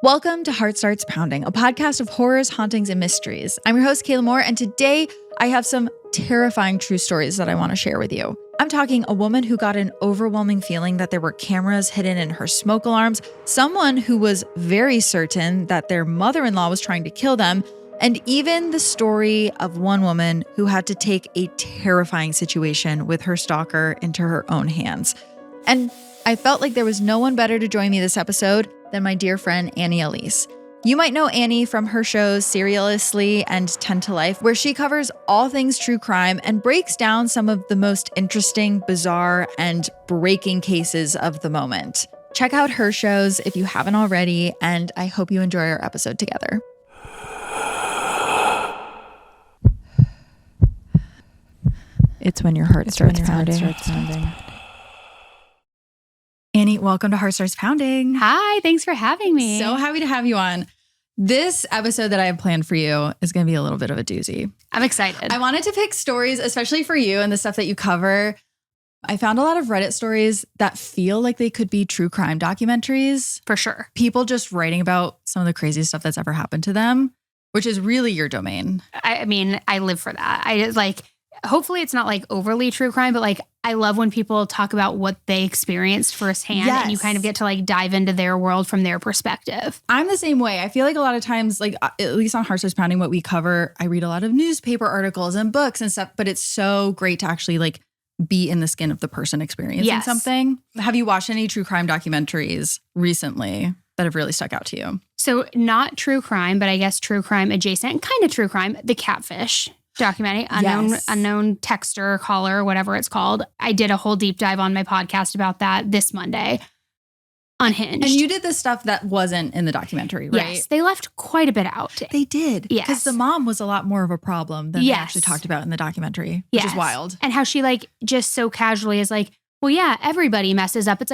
Welcome to Heart Starts Pounding, a podcast of horrors, hauntings, and mysteries. I'm your host, Kaelyn Moore, and today I have some terrifying true stories that I want to share with you. I'm talking a woman who got an overwhelming feeling that there were cameras hidden in her smoke alarms, someone who was very certain that their mother-in-law was trying to kill them, and even the story of one woman who had to take a terrifying situation with her stalker into her own hands. And I felt like there was no one better to join me this episode than my dear friend Annie Elise. You might know Annie from her shows Seriously and 10 to Life, where she covers all things true crime and breaks down some of the most interesting, bizarre, and breaking cases of the moment. Check out her shows if you haven't already, and I hope you enjoy our episode together. It's when your heart starts pounding. Annie, welcome to Heart Starts Pounding. Hi, thanks for having me. So happy to have you on. This episode that I have planned for you is going to be a little bit of a doozy. I'm excited. I wanted to pick stories, especially for you and the stuff that you cover. I found a lot of Reddit stories that feel like they could be true crime documentaries. For sure. People just writing about some of the craziest stuff that's ever happened to them, which is really your domain. I mean, I live for that. I just hopefully it's not like overly true crime, but I love when people talk about what they experienced firsthand and you kind of get to dive into their world from their perspective. I'm the same way. I feel like a lot of times, at least on Heart Starts Pounding, what we cover, I read a lot of newspaper articles and books and stuff, but it's so great to actually be in the skin of the person experiencing something. Have you watched any true crime documentaries recently that have really stuck out to you? So not true crime, but I guess true crime adjacent, kind of true crime, The Catfish documentary, unknown texter, caller, whatever it's called. I did a whole deep dive on my podcast about that this Monday. Unhinged. And you did the stuff that wasn't in the documentary, right? Yes, they left quite a bit out. They did. Yes. Because the mom was a lot more of a problem than they actually talked about in the documentary, which is wild. And how she just so casually is well, yeah, everybody messes up. It's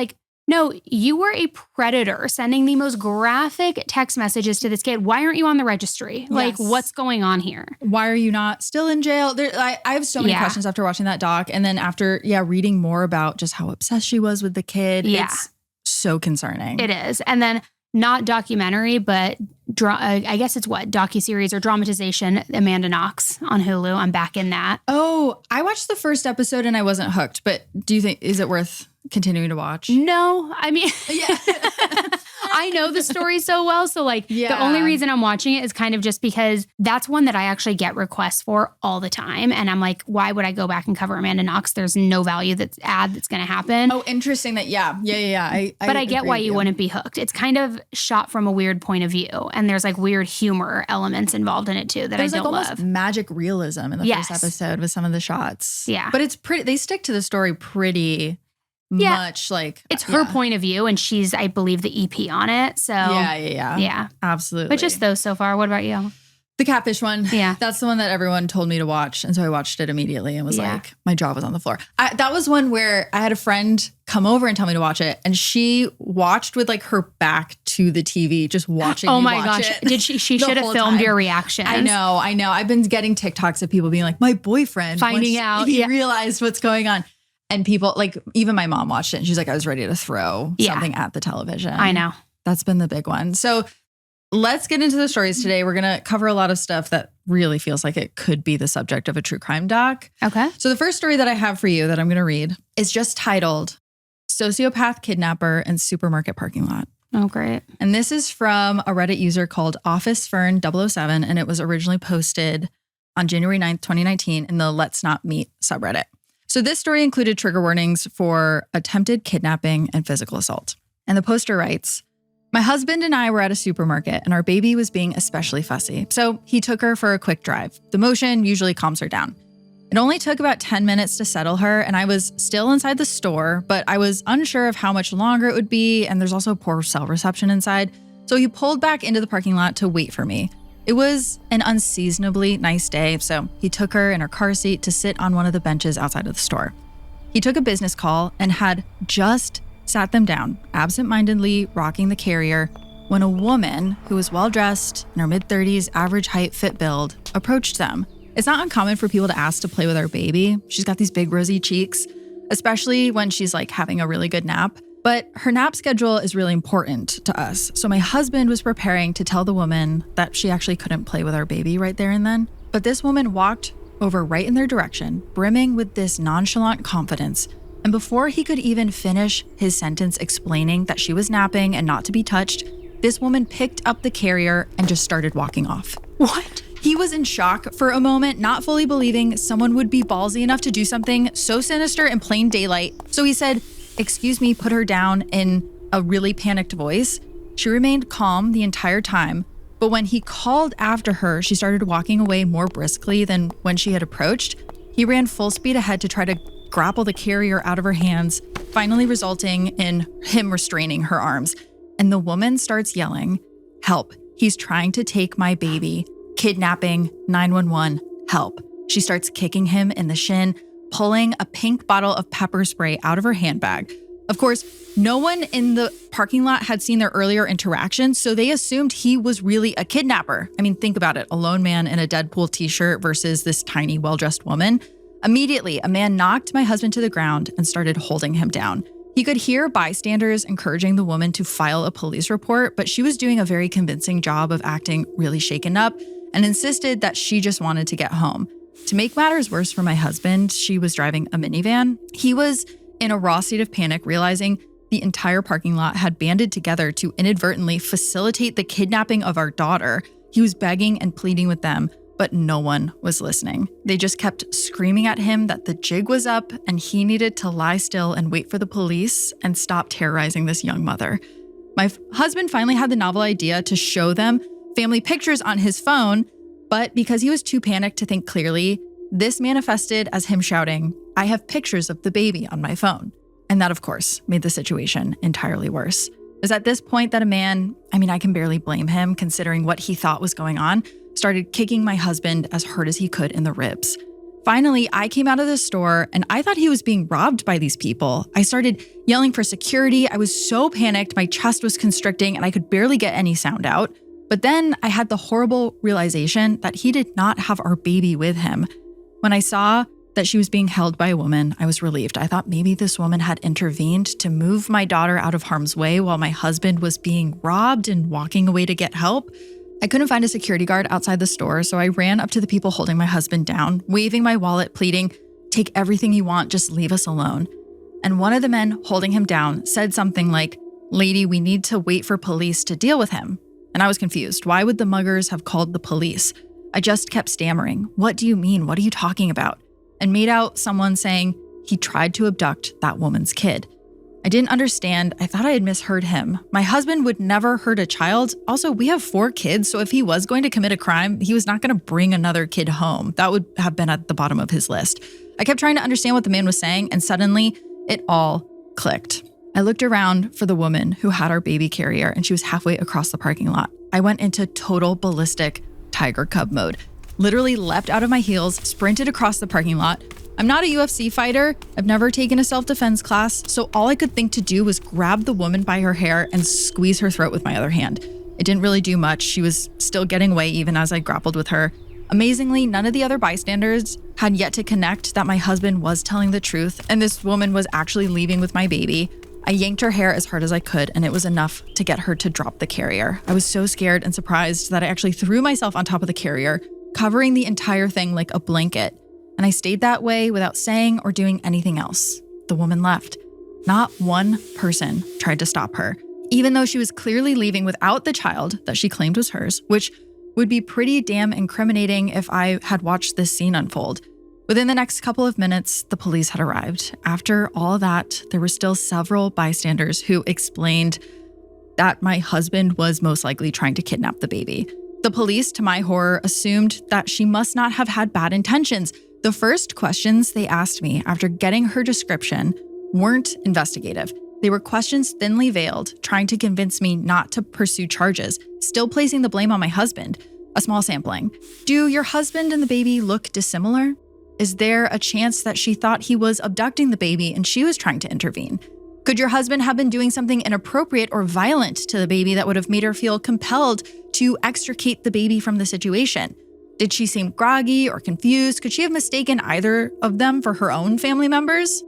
no, you were a predator sending the most graphic text messages to this kid. Why aren't you on the registry? Yes. What's going on here? Why are you not still in jail? I have so many questions after watching that doc. And then after, reading more about just how obsessed she was with the kid. Yeah. It's so concerning. It is. And then not documentary, but I guess it's docuseries or dramatization, Amanda Knox on Hulu. I'm back in that. Oh, I watched the first episode and I wasn't hooked. But do you think, is it worth continuing to watch? No, I mean, I know the story so well. So the only reason I'm watching it is kind of just because that's one that I actually get requests for all the time. And I'm why would I go back and cover Amanda Knox? There's no value that's going to happen. Oh, interesting that. Yeah. But I get why you wouldn't be hooked. It's kind of shot from a weird point of view. And there's weird humor elements involved in it too that I don't love. Almost magic realism in the first episode with some of the shots. Yeah. But it's pretty, they stick to the story pretty much it's her point of view, and she's, I believe, the EP on it. So yeah, absolutely. But just those so far. What about you? The Catfish one. Yeah, that's the one that everyone told me to watch, and so I watched it immediately and was my jaw was on the floor. That was one where I had a friend come over and tell me to watch it, and she watched with her back to the TV, just watching. Oh me my watch gosh! It Did she should have filmed your reaction? I know. I've been getting TikToks of people being my boyfriend finding out he realized what's going on. And people, even my mom watched it and she's I was ready to throw something at the television. I know. That's been the big one. So let's get into the stories today. We're going to cover a lot of stuff that really feels like it could be the subject of a true crime doc. Okay. So the first story that I have for you that I'm going to read is just titled Sociopath Kidnapper in Supermarket Parking Lot. Oh, great. And this is from a Reddit user called OfficeFern007. And it was originally posted on January 9th, 2019 in the Let's Not Meet subreddit. So this story included trigger warnings for attempted kidnapping and physical assault. And the poster writes, "My husband and I were at a supermarket and our baby was being especially fussy. So he took her for a quick drive. The motion usually calms her down. It only took about 10 minutes to settle her and I was still inside the store, but I was unsure of how much longer it would be. And there's also poor cell reception inside. So he pulled back into the parking lot to wait for me. It was an unseasonably nice day, so he took her in her car seat to sit on one of the benches outside of the store. He took a business call and had just sat them down, absent-mindedly rocking the carrier, when a woman who was well-dressed, in her mid-30s, average height, fit build, approached them. It's not uncommon for people to ask to play with our baby. She's got these big rosy cheeks, especially when she's having a really good nap. But her nap schedule is really important to us. So my husband was preparing to tell the woman that she actually couldn't play with our baby right there and then. But this woman walked over right in their direction, brimming with this nonchalant confidence. And before he could even finish his sentence explaining that she was napping and not to be touched, this woman picked up the carrier and just started walking off. What? He was in shock for a moment, not fully believing someone would be ballsy enough to do something so sinister in plain daylight. So he said, "Excuse me," put her down in a really panicked voice. She remained calm the entire time, but when he called after her, she started walking away more briskly than when she had approached. He ran full speed ahead to try to grapple the carrier out of her hands, finally resulting in him restraining her arms. And the woman starts yelling, "Help, he's trying to take my baby. Kidnapping, 911, help." She starts kicking him in the shin, pulling a pink bottle of pepper spray out of her handbag. Of course, no one in the parking lot had seen their earlier interaction, so they assumed he was really a kidnapper. I mean, think about it, a lone man in a Deadpool t-shirt versus this tiny, well-dressed woman. Immediately, a man knocked my husband to the ground and started holding him down. He could hear bystanders encouraging the woman to file a police report, but she was doing a very convincing job of acting really shaken up and insisted that she just wanted to get home. To make matters worse for my husband, she was driving a minivan. He was in a raw state of panic, realizing the entire parking lot had banded together to inadvertently facilitate the kidnapping of our daughter. He was begging and pleading with them, but no one was listening. They just kept screaming at him that the jig was up and he needed to lie still and wait for the police and stop terrorizing this young mother. My husband finally had the novel idea to show them family pictures on his phone, but because he was too panicked to think clearly, this manifested as him shouting, "I have pictures of the baby on my phone." And that, of course, made the situation entirely worse. It was at this point that a man, I can barely blame him considering what he thought was going on, started kicking my husband as hard as he could in the ribs. Finally, I came out of the store and I thought he was being robbed by these people. I started yelling for security. I was so panicked, my chest was constricting and I could barely get any sound out. But then I had the horrible realization that he did not have our baby with him. When I saw that she was being held by a woman, I was relieved. I thought maybe this woman had intervened to move my daughter out of harm's way while my husband was being robbed and walking away to get help. I couldn't find a security guard outside the store, so I ran up to the people holding my husband down, waving my wallet, pleading, "Take everything you want, just leave us alone." And one of the men holding him down said something like, "Lady, we need to wait for police to deal with him." And I was confused. Why would the muggers have called the police? I just kept stammering. "What do you mean? What are you talking about?" And made out someone saying he tried to abduct that woman's kid. I didn't understand. I thought I had misheard him. My husband would never hurt a child. Also, we have 4 kids, so if he was going to commit a crime, he was not going to bring another kid home. That would have been at the bottom of his list. I kept trying to understand what the man was saying, and suddenly it all clicked. I looked around for the woman who had our baby carrier, and she was halfway across the parking lot. I went into total ballistic tiger cub mode. Literally leapt out of my heels, sprinted across the parking lot. I'm not a UFC fighter. I've never taken a self-defense class, so all I could think to do was grab the woman by her hair and squeeze her throat with my other hand. It didn't really do much. She was still getting away even as I grappled with her. Amazingly, none of the other bystanders had yet to connect that my husband was telling the truth and this woman was actually leaving with my baby. I yanked her hair as hard as I could, and it was enough to get her to drop the carrier. I was so scared and surprised that I actually threw myself on top of the carrier, covering the entire thing like a blanket. And I stayed that way without saying or doing anything else. The woman left. Not one person tried to stop her, even though she was clearly leaving without the child that she claimed was hers, which would be pretty damn incriminating if I had watched this scene unfold. Within the next couple of minutes, the police had arrived. After all that, there were still several bystanders who explained that my husband was most likely trying to kidnap the baby. The police, to my horror, assumed that she must not have had bad intentions. The first questions they asked me after getting her description weren't investigative. They were questions thinly veiled, trying to convince me not to pursue charges, still placing the blame on my husband. A small sampling. Do your husband and the baby look dissimilar? Is there a chance that she thought he was abducting the baby and she was trying to intervene? Could your husband have been doing something inappropriate or violent to the baby that would have made her feel compelled to extricate the baby from the situation? Did she seem groggy or confused? Could she have mistaken either of them for her own family members?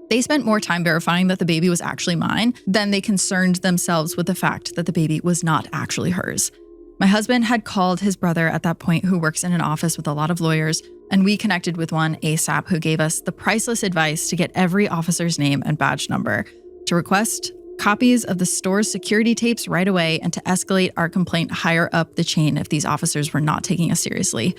They spent more time verifying that the baby was actually mine than they concerned themselves with the fact that the baby was not actually hers. My husband had called his brother at that point, who works in an office with a lot of lawyers, and we connected with one ASAP who gave us the priceless advice to get every officer's name and badge number, to request copies of the store's security tapes right away, and to escalate our complaint higher up the chain if these officers were not taking us seriously.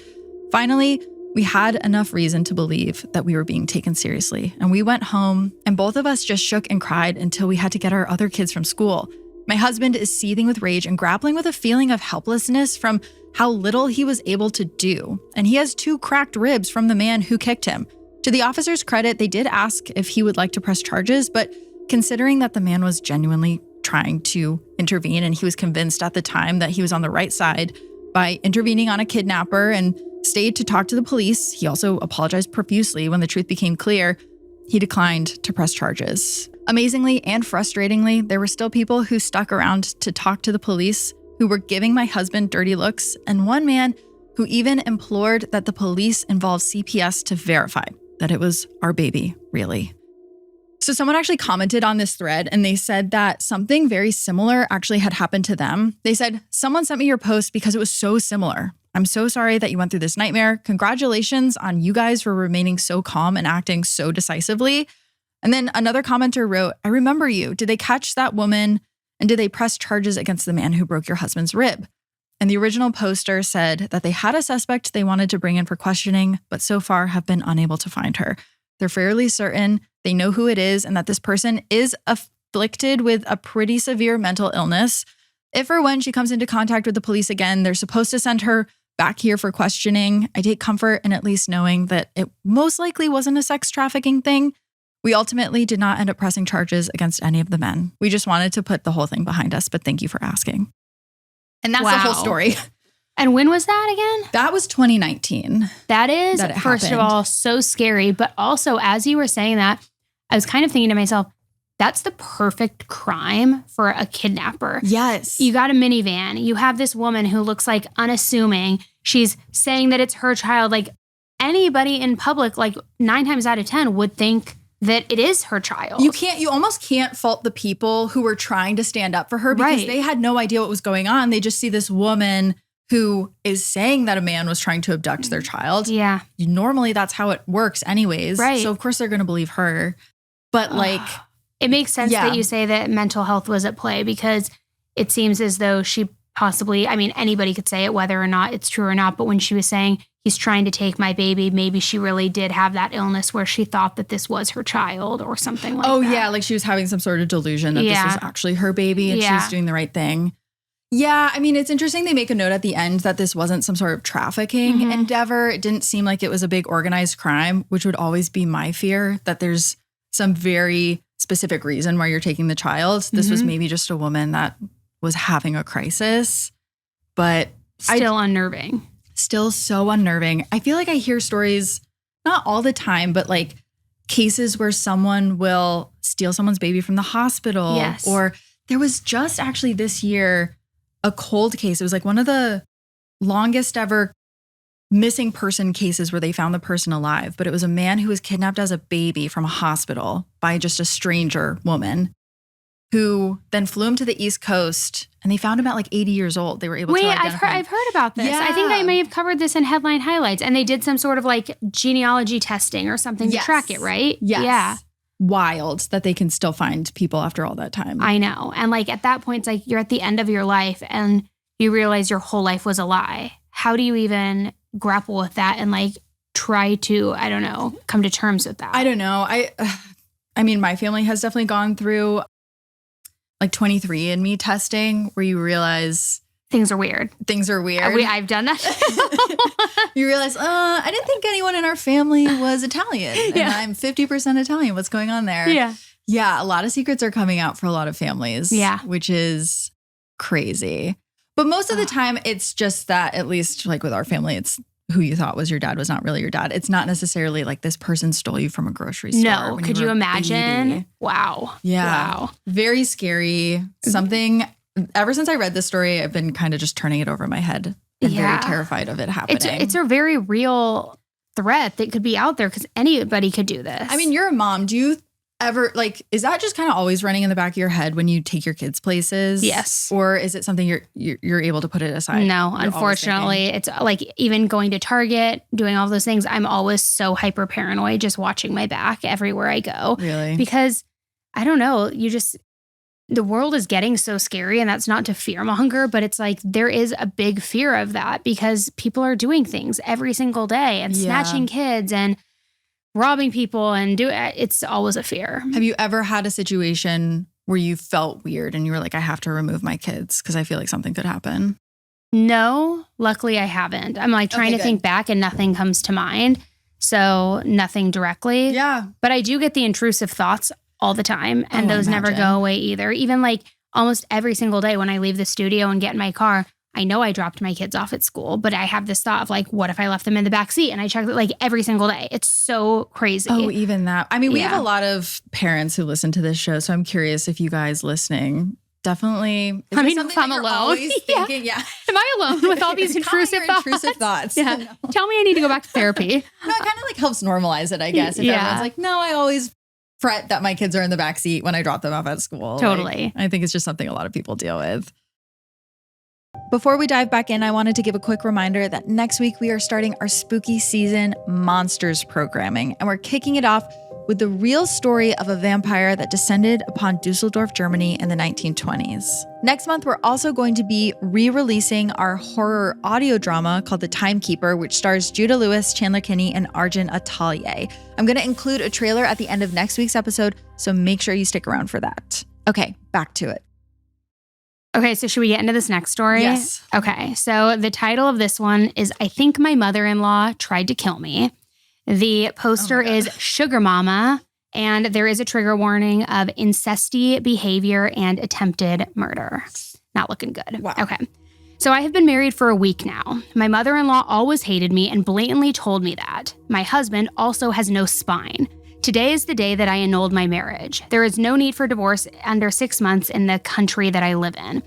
Finally, we had enough reason to believe that we were being taken seriously, and we went home, and both of us just shook and cried until we had to get our other kids from school. My husband is seething with rage and grappling with a feeling of helplessness from how little he was able to do, and he has 2 cracked ribs from the man who kicked him. To the officer's credit, they did ask if he would like to press charges, but considering that the man was genuinely trying to intervene and he was convinced at the time that he was on the right side by intervening on a kidnapper and stayed to talk to the police, he also apologized profusely when the truth became clear, he declined to press charges. Amazingly and frustratingly, there were still people who stuck around to talk to the police, who were giving my husband dirty looks, and one man who even implored that the police involve CPS to verify that it was our baby, really. So someone actually commented on this thread and they said that something very similar actually had happened to them. They said, "Someone sent me your post because it was so similar. I'm so sorry that you went through this nightmare. Congratulations on you guys for remaining so calm and acting so decisively." And then another commenter wrote, "I remember you. Did they catch that woman? And did they press charges against the man who broke your husband's rib?" And the original poster said that they had a suspect they wanted to bring in for questioning, but so far have been unable to find her. They're fairly certain they know who it is and that this person is afflicted with a pretty severe mental illness. If or when she comes into contact with the police again, they're supposed to send her back here for questioning. I take comfort in at least knowing that it most likely wasn't a sex trafficking thing. We ultimately did not end up pressing charges against any of the men. We just wanted to put the whole thing behind us, but thank you for asking. And that's the whole story. And when was that again? That was 2019. That is, first of all, so scary. But also, as you were saying that, I was kind of thinking to myself, that's the perfect crime for a kidnapper. Yes. You got a minivan. You have this woman who looks like unassuming. She's saying that it's her child. Like anybody in public, like 9 times out of 10 would think that it is her child. You almost can't fault the people who were trying to stand up for her because they had no idea what was going on. They just see this woman who is saying that a man was trying to abduct their child. Yeah. Normally that's how it works anyways. Right. So of course they're going to believe her. But it makes sense that you say that mental health was at play because it seems as though she possibly, I mean, anybody could say it whether or not it's true or not. But when she was saying he's trying to take my baby, maybe she really did have that illness where she thought that this was her child or something like that. Oh, yeah. Like she was having some sort of delusion that this was actually her baby and she was doing the right thing. Yeah. I mean, it's interesting. They make a note at the end that this wasn't some sort of trafficking endeavor. It didn't seem like it was a big organized crime, which would always be my fear, that there's some very specific reason why you're taking the child. This was maybe just a woman that was having a crisis, but still unnerving. Still so unnerving. I feel like I hear stories, not all the time, but like cases where someone will steal someone's baby from the hospital. Yes. Or there was just actually this year a cold case. It was like one of the longest ever missing person cases where they found the person alive. But it was a man who was kidnapped as a baby from a hospital by just a stranger woman who then flew him to the East Coast and they found him at like 80 years old. They were able to identify him. I've heard about this. Yeah. I think I may have covered this in headline highlights and they did some sort of like genealogy testing or something to track it, right? Yes. Yeah. Wild that they can still find people after all that time. I know. And like at that point, it's like you're at the end of your life and you realize your whole life was a lie. How do you even grapple with that and like try to, I don't know, come to terms with that? I don't know. I mean, my family has definitely gone through like 23andMe testing where you realize things are weird. I've done that. You realize, I didn't think anyone in our family was Italian. And I'm 50% Italian. What's going on there? Yeah. Yeah. A lot of secrets are coming out for a lot of families. Yeah. Which is crazy. But most of the time, it's just that, at least like with our family, it's who you thought was your dad was not really your dad. It's not necessarily like this person stole you from a grocery store. No. Could you imagine? Baby. Wow. Yeah. Wow. Very scary. Something, ever since I read this story, I've been kind of just turning it over in my head and very terrified of it happening. It's a very real threat that could be out there because anybody could do this. I mean, you're a mom. Do you ever, like, is that just kind of always running in the back of your head when you take your kids places? Yes. Or is it something you're able to put it aside? No, unfortunately. It's like even going to Target, doing all those things, I'm always so hyper paranoid just watching my back everywhere I go. Really? Because I don't know, the world is getting so scary, and that's not to fearmonger, but it's like there is a big fear of that because people are doing things every single day and snatching kids and robbing people and it's always a fear. Have you ever had a situation where you felt weird and you were like, I have to remove my kids because I feel like something could happen? No, luckily I haven't. I'm like trying to think back and nothing comes to mind. So nothing directly. Yeah. But I do get the intrusive thoughts all the time and those never go away either. Even like almost every single day when I leave the studio and get in my car, I know I dropped my kids off at school, but I have this thought of like, what if I left them in the back seat? And I check it like every single day. It's so crazy. Oh, even that. I mean, we have a lot of parents who listen to this show. So I'm curious if you guys listening definitely. I mean, if I'm alone. Thinking, Am I alone with all these intrusive thoughts? Yeah. No. Tell me I need to go back to therapy. No, it kind of like helps normalize it, I guess. If everyone's like, no, I always fret that my kids are in the back seat when I drop them off at school. Totally. Like, I think it's just something a lot of people deal with. Before we dive back in, I wanted to give a quick reminder that next week we are starting our spooky season Monsters programming, and we're kicking it off with the real story of a vampire that descended upon Dusseldorf, Germany in the 1920s. Next month, we're also going to be re-releasing our horror audio drama called The Timekeeper, which stars Judah Lewis, Chandler Kinney, and Arjun Atalieh. I'm going to include a trailer at the end of next week's episode, so make sure you stick around for that. Okay, back to it. Okay, so should we get into this next story? Yes. Okay, so the title of this one is I Think My Mother-in-Law Tried to Kill Me. The poster is Sugar Mama, and there is a trigger warning of incesty behavior and attempted murder. Not looking good. Wow. Okay, so I have been married for a week now. My mother-in-law always hated me and blatantly told me that. My husband also has no spine. Today is the day that I annulled my marriage. There is no need for divorce under 6 months in the country that I live in.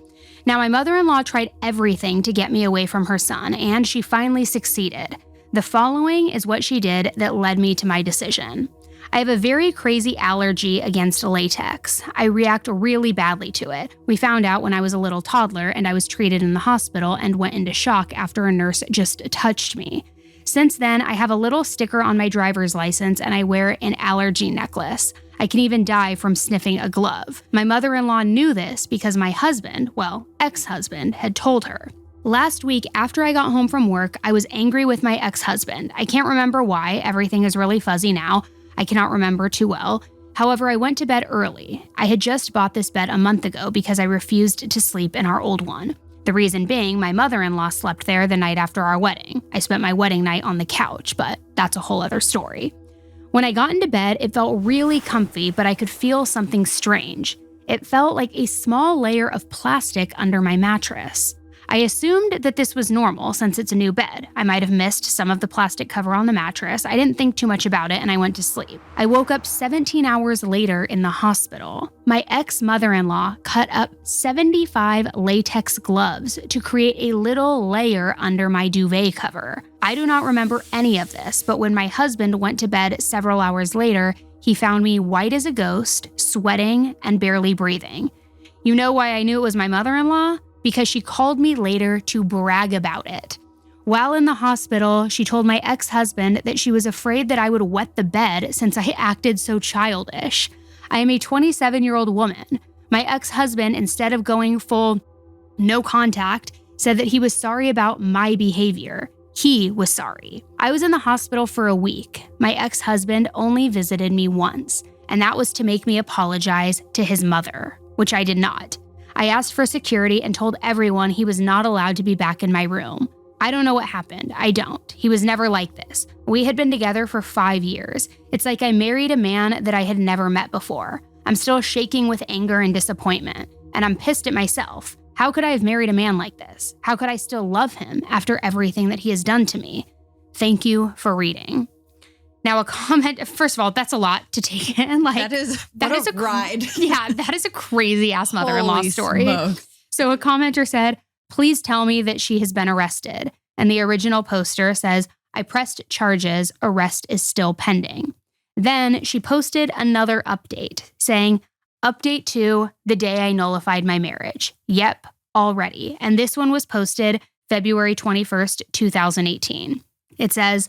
Now, my mother-in-law tried everything to get me away from her son, and she finally succeeded. The following is what she did that led me to my decision. I have a very crazy allergy against latex. I react really badly to it. We found out when I was a little toddler, and I was treated in the hospital and went into shock after a nurse just touched me. Since then, I have a little sticker on my driver's license and I wear an allergy necklace. I can even die from sniffing a glove. My mother-in-law knew this because my husband, well, ex-husband, had told her. Last week, after I got home from work, I was angry with my ex-husband. I can't remember why. Everything is really fuzzy now. I cannot remember too well. However, I went to bed early. I had just bought this bed a month ago because I refused to sleep in our old one. The reason being, my mother-in-law slept there the night after our wedding. I spent my wedding night on the couch, but that's a whole other story. When I got into bed, it felt really comfy, but I could feel something strange. It felt like a small layer of plastic under my mattress. I assumed that this was normal since it's a new bed. I might have missed some of the plastic cover on the mattress. I didn't think too much about it and I went to sleep. I woke up 17 hours later in the hospital. My ex-mother-in-law cut up 75 latex gloves to create a little layer under my duvet cover. I do not remember any of this, but when my husband went to bed several hours later, he found me white as a ghost, sweating, and barely breathing. You know why I knew it was my mother-in-law? Because she called me later to brag about it. While in the hospital, she told my ex-husband that she was afraid that I would wet the bed since I acted so childish. I am a 27-year-old woman. My ex-husband, instead of going full no contact, said that he was sorry about my behavior. He was sorry. I was in the hospital for a week. My ex-husband only visited me once, and that was to make me apologize to his mother, which I did not. I asked for security and told everyone he was not allowed to be back in my room. I don't know what happened. I don't. He was never like this. We had been together for 5 years. It's like I married a man that I had never met before. I'm still shaking with anger and disappointment, and I'm pissed at myself. How could I have married a man like this? How could I still love him after everything that he has done to me? Thank you for reading. Now, a comment, first of all, that's a lot to take in. Like, that is a ride. Yeah, that is a crazy ass mother-in-law Holy story. Smoke. So a commenter said, please tell me that she has been arrested. And the original poster says, I pressed charges, arrest is still pending. Then she posted another update saying, update 2, the day I nullified my marriage. Yep, already. And this one was posted February 21st, 2018. It says,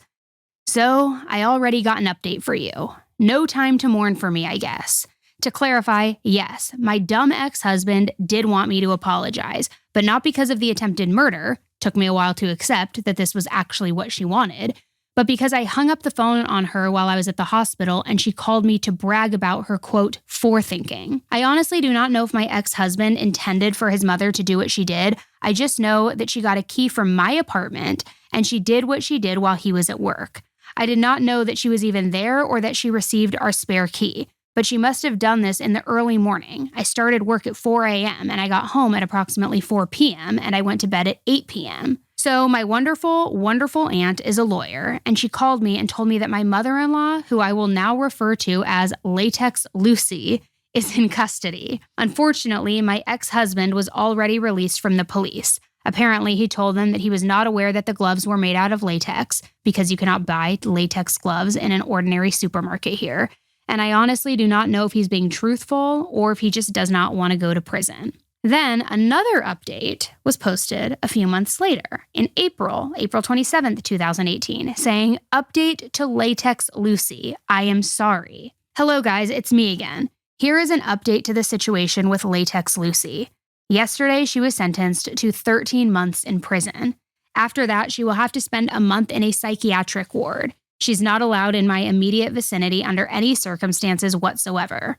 so I already got an update for you. No time to mourn for me, I guess. To clarify, yes, my dumb ex-husband did want me to apologize, but not because of the attempted murder. Took me a while to accept that this was actually what she wanted, but because I hung up the phone on her while I was at the hospital and she called me to brag about her, quote, forethinking. I honestly do not know if my ex-husband intended for his mother to do what she did. I just know that she got a key from my apartment and she did what she did while he was at work. I did not know that she was even there or that she received our spare key, but she must have done this in the early morning. I started work at 4 a.m. and I got home at approximately 4 p.m. and I went to bed at 8 p.m. So my wonderful, wonderful aunt is a lawyer, and she called me and told me that my mother-in-law, who I will now refer to as Latex Lucy, is in custody. Unfortunately, my ex-husband was already released from the police. Apparently, he told them that he was not aware that the gloves were made out of latex, because you cannot buy latex gloves in an ordinary supermarket here. And I honestly do not know if he's being truthful or if he just does not want to go to prison. Then another update was posted a few months later, in April 27th, 2018, saying, update to Latex Lucy, I am sorry. Hello guys, it's me again. Here is an update to the situation with Latex Lucy. Yesterday, she was sentenced to 13 months in prison. After that, she will have to spend a month in a psychiatric ward. She's not allowed in my immediate vicinity under any circumstances whatsoever.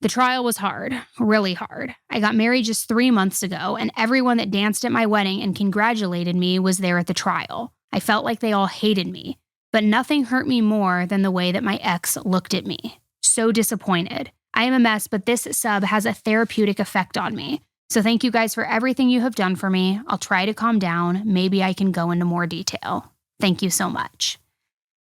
The trial was hard, really hard. I got married just 3 months ago, and everyone that danced at my wedding and congratulated me was there at the trial. I felt like they all hated me, but nothing hurt me more than the way that my ex looked at me. So disappointed. I am a mess, but this sub has a therapeutic effect on me. So thank you guys for everything you have done for me. I'll try to calm down. Maybe I can go into more detail. Thank you so much.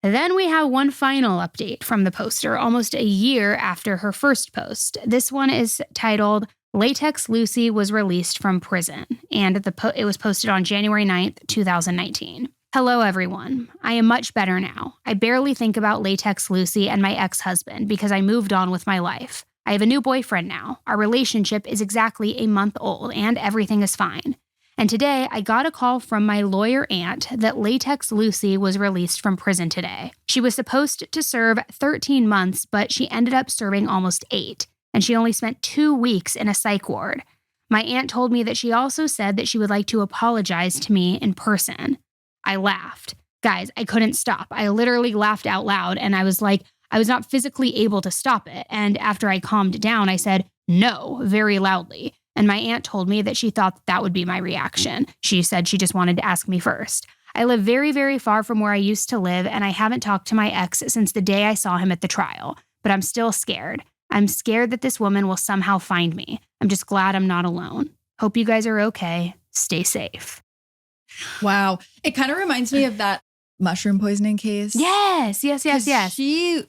Then we have one final update from the poster almost a year after her first post. This one is titled, Latex Lucy was released from prison, and it was posted on January 9th, 2019. Hello, everyone. I am much better now. I barely think about Latex Lucy and my ex-husband because I moved on with my life. I have a new boyfriend now. Our relationship is exactly a month old, and everything is fine. And today, I got a call from my lawyer aunt that Latex Lucy was released from prison today. She was supposed to serve 13 months, but she ended up serving almost 8, and she only spent 2 weeks in a psych ward. My aunt told me that she also said that she would like to apologize to me in person. I laughed. Guys, I couldn't stop. I literally laughed out loud, and I was not physically able to stop it. And after I calmed down, I said, no, very loudly. And my aunt told me that she thought that would be my reaction. She said she just wanted to ask me first. I live very, very far from where I used to live, and I haven't talked to my ex since the day I saw him at the trial. But I'm still scared. I'm scared that this woman will somehow find me. I'm just glad I'm not alone. Hope you guys are okay. Stay safe. Wow. It kind of reminds me of that mushroom poisoning case. Yes. She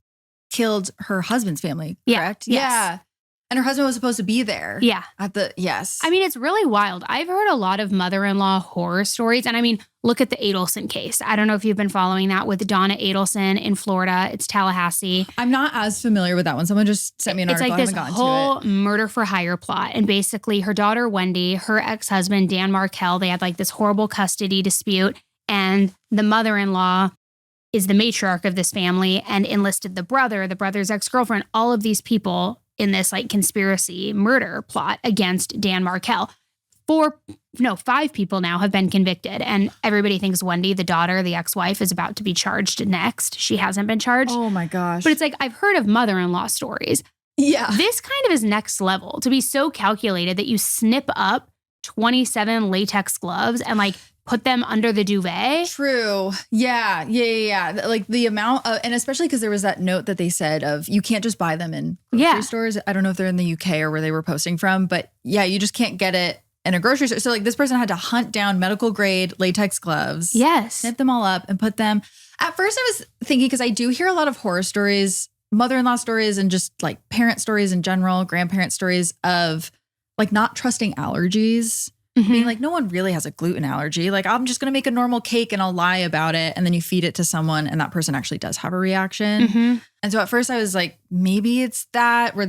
killed her husband's family, correct? Yes. Yeah. And her husband was supposed to be there. Yeah. Yes. I mean, it's really wild. I've heard a lot of mother-in-law horror stories. And I mean, look at the Adelson case. I don't know if you've been following that with Donna Adelson in Florida. It's Tallahassee. I'm not as familiar with that one. Someone just sent me an article. It's like this whole murder for hire plot. And basically her daughter, Wendy, her ex-husband, Dan Markell, they had like this horrible custody dispute. And the mother-in-law is the matriarch of this family and enlisted the brother's ex-girlfriend, all of these people in this like conspiracy murder plot against Dan Markell. 5 people now have been convicted, and everybody thinks Wendy, the daughter, the ex-wife, is about to be charged next. She hasn't been charged. Oh my gosh. But it's like, I've heard of mother-in-law stories. Yeah. This kind of is next level, to be so calculated that you snip up 27 latex gloves and like put them under the duvet. True. Yeah. Like the amount of, and especially because there was that note that they said of you can't just buy them in grocery stores. I don't know if they're in the UK or where they were posting from, but yeah, you just can't get it in a grocery store. So like this person had to hunt down medical grade latex gloves. Yes. Snip them all up and put them. At first I was thinking, because I do hear a lot of horror stories, mother-in-law stories, and just like parent stories in general, grandparent stories of like not trusting allergies. being like, no one really has a gluten allergy. Like, I'm just going to make a normal cake and I'll lie about it. And then you feed it to someone and that person actually does have a reaction. And so at first I was like, maybe it's that where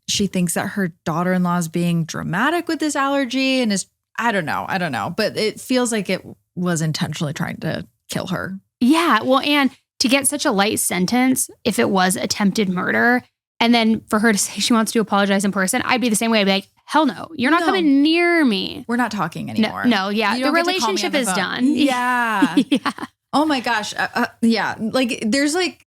she thinks that her daughter-in-law is being dramatic with this allergy and I don't know. But it feels like it was intentionally trying to kill her. Yeah. Well, and to get such a light sentence, if it was attempted murder, and then for her to say she wants to apologize in person, I'd be the same way. I'd be like, hell no, you're not coming near me. We're not talking anymore. No, yeah. The relationship is done. Yeah. Yeah. Oh my gosh. Yeah. Like there's like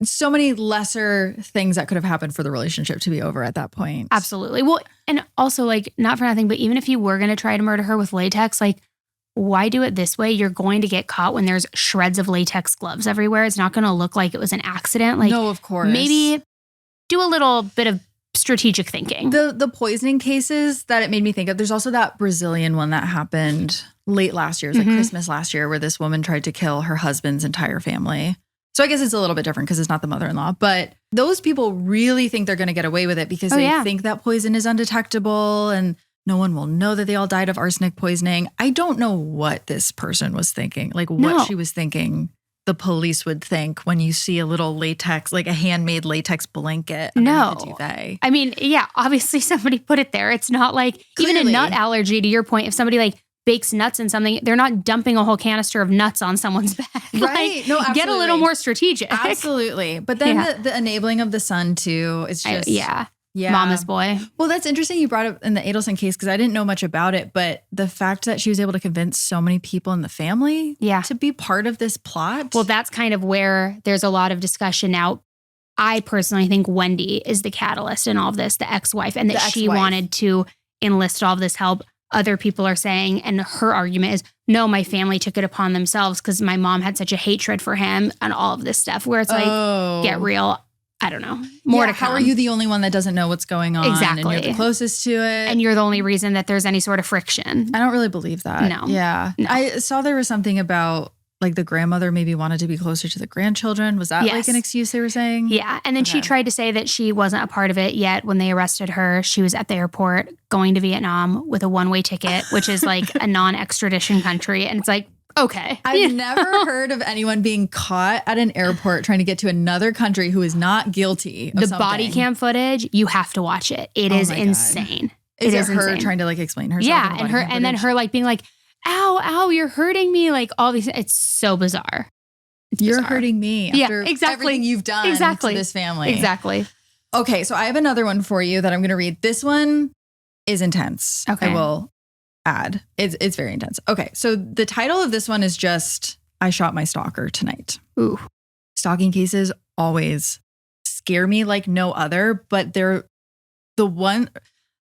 so many lesser things that could have happened for the relationship to be over at that point. Absolutely. Well, and also like not for nothing, but even if you were going to try to murder her with latex, like why do it this way? You're going to get caught when there's shreds of latex gloves everywhere. It's not going to look like it was an accident. Like, no, of course. Maybe do a little bit of strategic thinking. The poisoning cases that it made me think of, there's also that Brazilian one that happened late last year. It was like Christmas last year where this woman tried to kill her husband's entire family. So I guess it's a little bit different because it's not the mother-in-law. But those people really think they're going to get away with it because they think that poison is undetectable and no one will know that they all died of arsenic poisoning. I don't know what this person was thinking, like what she was thinking the police would think when you see a little latex, like a handmade latex blanket underneath the duvet. I mean, yeah, obviously somebody put it there. It's not like even a nut allergy, to your point, if somebody like bakes nuts in something, they're not dumping a whole canister of nuts on someone's back. Right. Like, no, absolutely. Get a little more strategic. Absolutely. But then the enabling of the son too, it's just... Yeah. Mama's boy. Well, that's interesting you brought up in the Adelson case because I didn't know much about it, but the fact that she was able to convince so many people in the family to be part of this plot. Well, that's kind of where there's a lot of discussion now. I personally think Wendy is the catalyst in all of this, the ex-wife, and that she wanted to enlist all of this help. Other people are saying, and her argument is, no, my family took it upon themselves because my mom had such a hatred for him and all of this stuff where it's like, get real. I don't know. More to come. How are you the only one that doesn't know what's going on? Exactly. And you're the closest to it. And you're the only reason that there's any sort of friction. I don't really believe that. No. Yeah. No. I saw there was something about like the grandmother maybe wanted to be closer to the grandchildren. Was that like an excuse they were saying? Yeah. And then she tried to say that she wasn't a part of it yet. When they arrested her, she was at the airport going to Vietnam with a one-way ticket, which is like a non-extradition country. And it's like, okay. I've never heard of anyone being caught at an airport trying to get to another country who is not guilty of the body cam footage, you have to watch it. It is insane. Is it her trying to like explain herself? Yeah, and then her like being like, ow, you're hurting me. Like all these, it's so bizarre. You're hurting me after everything you've done to this family. Exactly. Okay, so I have another one for you that I'm going to read. This one is intense. Okay. I will add. It's very intense. Okay, so the title of this one is just, I shot my stalker tonight. Ooh. Stalking cases always scare me like no other, but they're the one,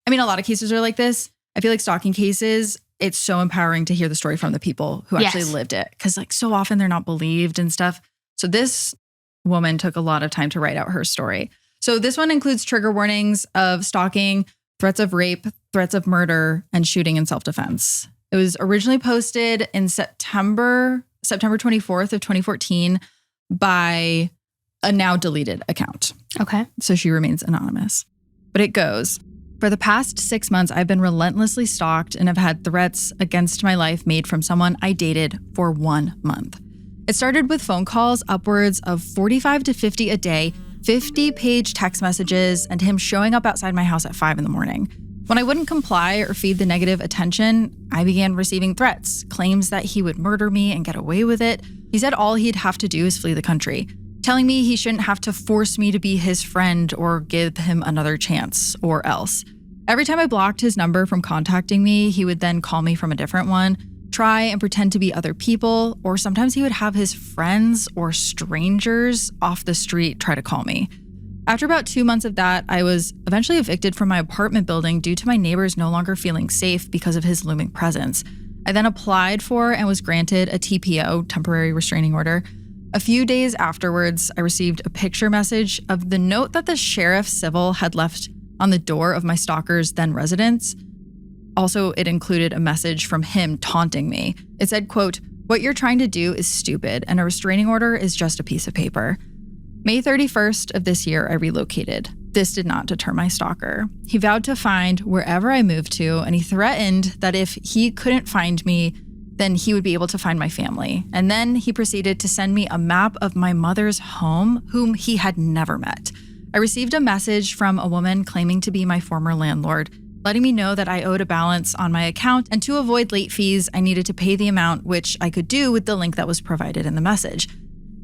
I mean, a lot of cases are like this. I feel like stalking cases, it's so empowering to hear the story from the people who actually lived it. Because like so often they're not believed and stuff. So this woman took a lot of time to write out her story. So this one includes trigger warnings of stalking, threats of rape, threats of murder, and shooting in self-defense. It was originally posted in September 24th of 2014 by a now deleted account. Okay. So she remains anonymous. But it goes, for the past 6 months, I've been relentlessly stalked and have had threats against my life made from someone I dated for 1 month. It started with phone calls upwards of 45 to 50 a day, 50-page text messages, and him showing up outside my house at 5 a.m. When I wouldn't comply or feed the negative attention, I began receiving threats, claims that he would murder me and get away with it. He said all he'd have to do is flee the country, telling me he shouldn't have to force me to be his friend or give him another chance or else. Every time I blocked his number from contacting me, he would then call me from a different one, try and pretend to be other people, or sometimes he would have his friends or strangers off the street try to call me. After about 2 months of that, I was eventually evicted from my apartment building due to my neighbors no longer feeling safe because of his looming presence. I then applied for and was granted a TPO, temporary restraining order. A few days afterwards, I received a picture message of the note that the sheriff civil had left on the door of my stalker's then residence. Also, it included a message from him taunting me. It said, quote, "What you're trying to do is stupid, and a restraining order is just a piece of paper." May 31st of this year, I relocated. This did not deter my stalker. He vowed to find wherever I moved to, and he threatened that if he couldn't find me, then he would be able to find my family. And then he proceeded to send me a map of my mother's home, whom he had never met. I received a message from a woman claiming to be my former landlord, letting me know that I owed a balance on my account, and to avoid late fees, I needed to pay the amount, which I could do with the link that was provided in the message.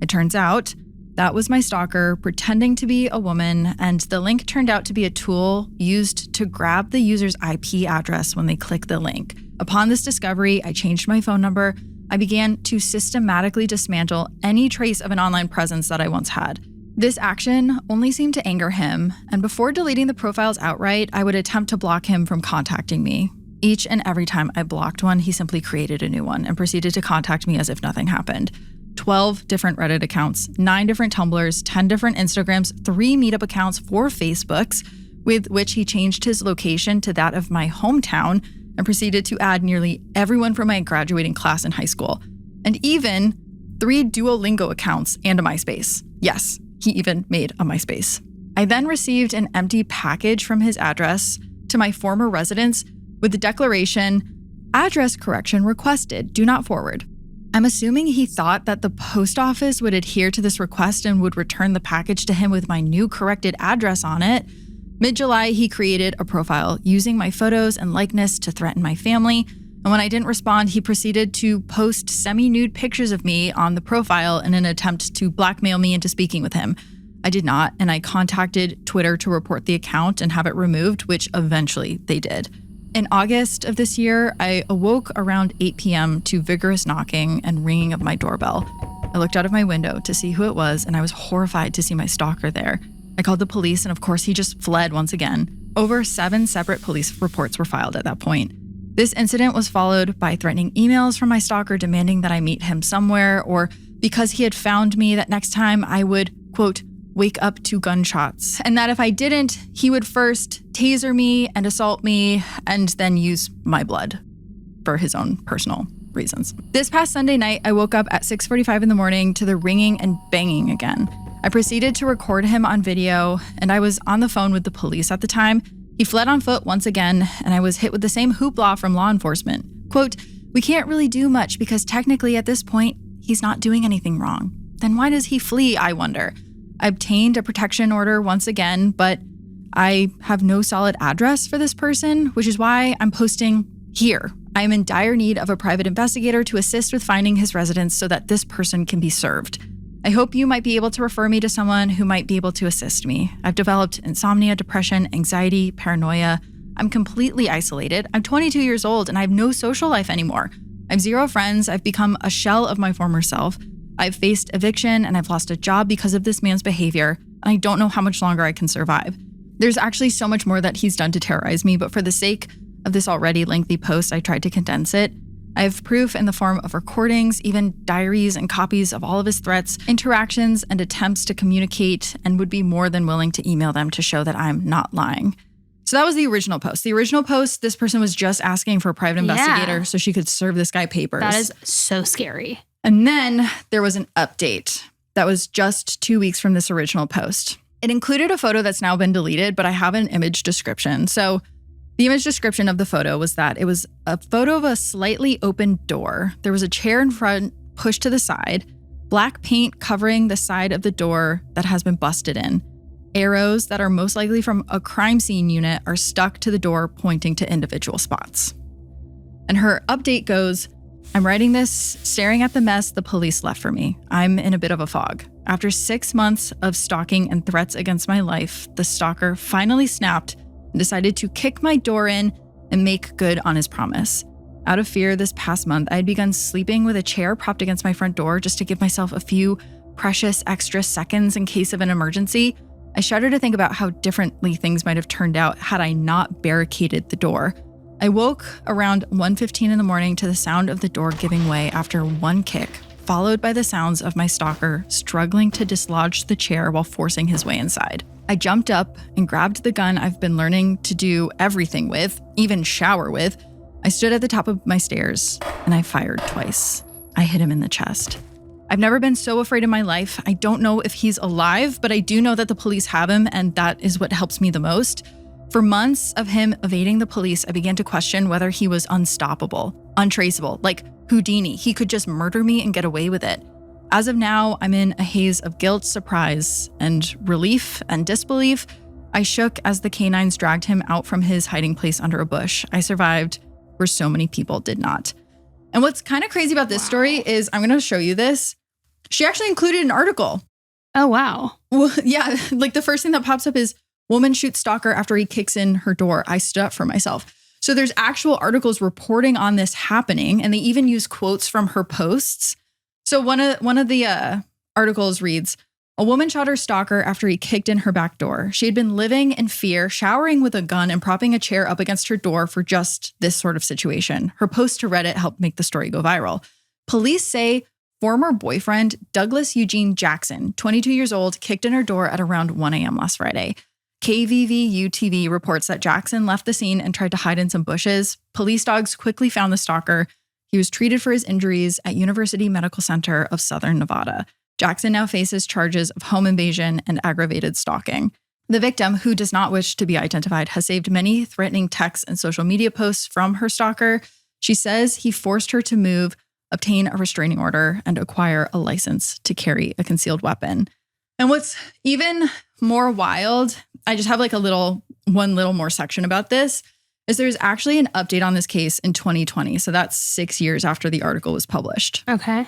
It turns out that was my stalker pretending to be a woman, and the link turned out to be a tool used to grab the user's IP address when they click the link. Upon this discovery, I changed my phone number. I began to systematically dismantle any trace of an online presence that I once had. This action only seemed to anger him, and before deleting the profiles outright, I would attempt to block him from contacting me. Each and every time I blocked one, he simply created a new one and proceeded to contact me as if nothing happened. 12 different Reddit accounts, 9 different Tumblrs, 10 different Instagrams, 3 meetup accounts, 4 Facebooks, with which he changed his location to that of my hometown and proceeded to add nearly everyone from my graduating class in high school, and even 3 Duolingo accounts and a MySpace. Yes, he even made a MySpace. I then received an empty package from his address to my former residence with the declaration, "Address correction requested, do not forward." I'm assuming he thought that the post office would adhere to this request and would return the package to him with my new corrected address on it. Mid-July, he created a profile using my photos and likeness to threaten my family. And when I didn't respond, he proceeded to post semi-nude pictures of me on the profile in an attempt to blackmail me into speaking with him. I did not, and I contacted Twitter to report the account and have it removed, which eventually they did. In August of this year, I awoke around 8 p.m. to vigorous knocking and ringing of my doorbell. I looked out of my window to see who it was, and I was horrified to see my stalker there. I called the police, and of course, he just fled once again. Over 7 separate police reports were filed at that point. This incident was followed by threatening emails from my stalker demanding that I meet him somewhere, or because he had found me, that next time I would, quote, wake up to gunshots, and that if I didn't, he would first taser me and assault me and then use my blood for his own personal reasons. This past Sunday night, I woke up at 6:45 in the morning to the ringing and banging again. I proceeded to record him on video, and I was on the phone with the police at the time. He fled on foot once again, and I was hit with the same hoopla from law enforcement. Quote, "We can't really do much because technically at this point, he's not doing anything wrong. Then why does he flee, I wonder?" I obtained a protection order once again, but I have no solid address for this person, which is why I'm posting here. I am in dire need of a private investigator to assist with finding his residence so that this person can be served. I hope you might be able to refer me to someone who might be able to assist me. I've developed insomnia, depression, anxiety, paranoia. I'm completely isolated. I'm 22 years old and I have no social life anymore. I have 0 friends. I've become a shell of my former self. I've faced eviction and I've lost a job because of this man's behavior. And I don't know how much longer I can survive. There's actually so much more that he's done to terrorize me, but for the sake of this already lengthy post, I tried to condense it. I have proof in the form of recordings, even diaries and copies of all of his threats, interactions, and attempts to communicate, and would be more than willing to email them to show that I'm not lying. So that was the original post. The original post, this person was just asking for a private investigator so she could serve this guy papers. That is so scary. And then there was an update that was just 2 weeks from this original post. It included a photo that's now been deleted, but I have an image description. So the image description of the photo was that it was a photo of a slightly open door. There was a chair in front pushed to the side, black paint covering the side of the door that has been busted in. Arrows that are most likely from a crime scene unit are stuck to the door, pointing to individual spots. And her update goes, "I'm writing this, staring at the mess the police left for me. I'm in a bit of a fog. After 6 months of stalking and threats against my life, the stalker finally snapped and decided to kick my door in and make good on his promise. Out of fear this past month, I had begun sleeping with a chair propped against my front door just to give myself a few precious extra seconds in case of an emergency. I shudder to think about how differently things might have turned out had I not barricaded the door. I woke around 1:15 in the morning to the sound of the door giving way after one kick, followed by the sounds of my stalker struggling to dislodge the chair while forcing his way inside. I jumped up and grabbed the gun I've been learning to do everything with, even shower with. I stood at the top of my stairs and I fired twice. I hit him in the chest. I've never been so afraid in my life. I don't know if he's alive, but I do know that the police have him, and that is what helps me the most. For months of him evading the police, I began to question whether he was unstoppable, untraceable, like Houdini. He could just murder me and get away with it. As of now, I'm in a haze of guilt, surprise, and relief and disbelief. I shook as the canines dragged him out from his hiding place under a bush. I survived where so many people did not. And what's kind of crazy about this story is, I'm going to show you this. She actually included an article. Oh, wow. Well, yeah, like the first thing that pops up is, woman shoots stalker after he kicks in her door. I stood up for myself. So there's actual articles reporting on this happening, and they even use quotes from her posts. So one of the articles reads, a woman shot her stalker after he kicked in her back door. She had been living in fear, showering with a gun, and propping a chair up against her door for just this sort of situation. Her post to Reddit helped make the story go viral. Police say former boyfriend Douglas Eugene Jackson, 22 years old, kicked in her door at around 1 a.m. last Friday. KVVU-TV reports that Jackson left the scene and tried to hide in some bushes. Police dogs quickly found the stalker. He was treated for his injuries at University Medical Center of Southern Nevada. Jackson now faces charges of home invasion and aggravated stalking. The victim, who does not wish to be identified, has saved many threatening texts and social media posts from her stalker. She says he forced her to move, obtain a restraining order, and acquire a license to carry a concealed weapon. And what's even more wild, I just have like one little more section about this, is there's actually an update on this case in 2020. So that's 6 years after the article was published. Okay.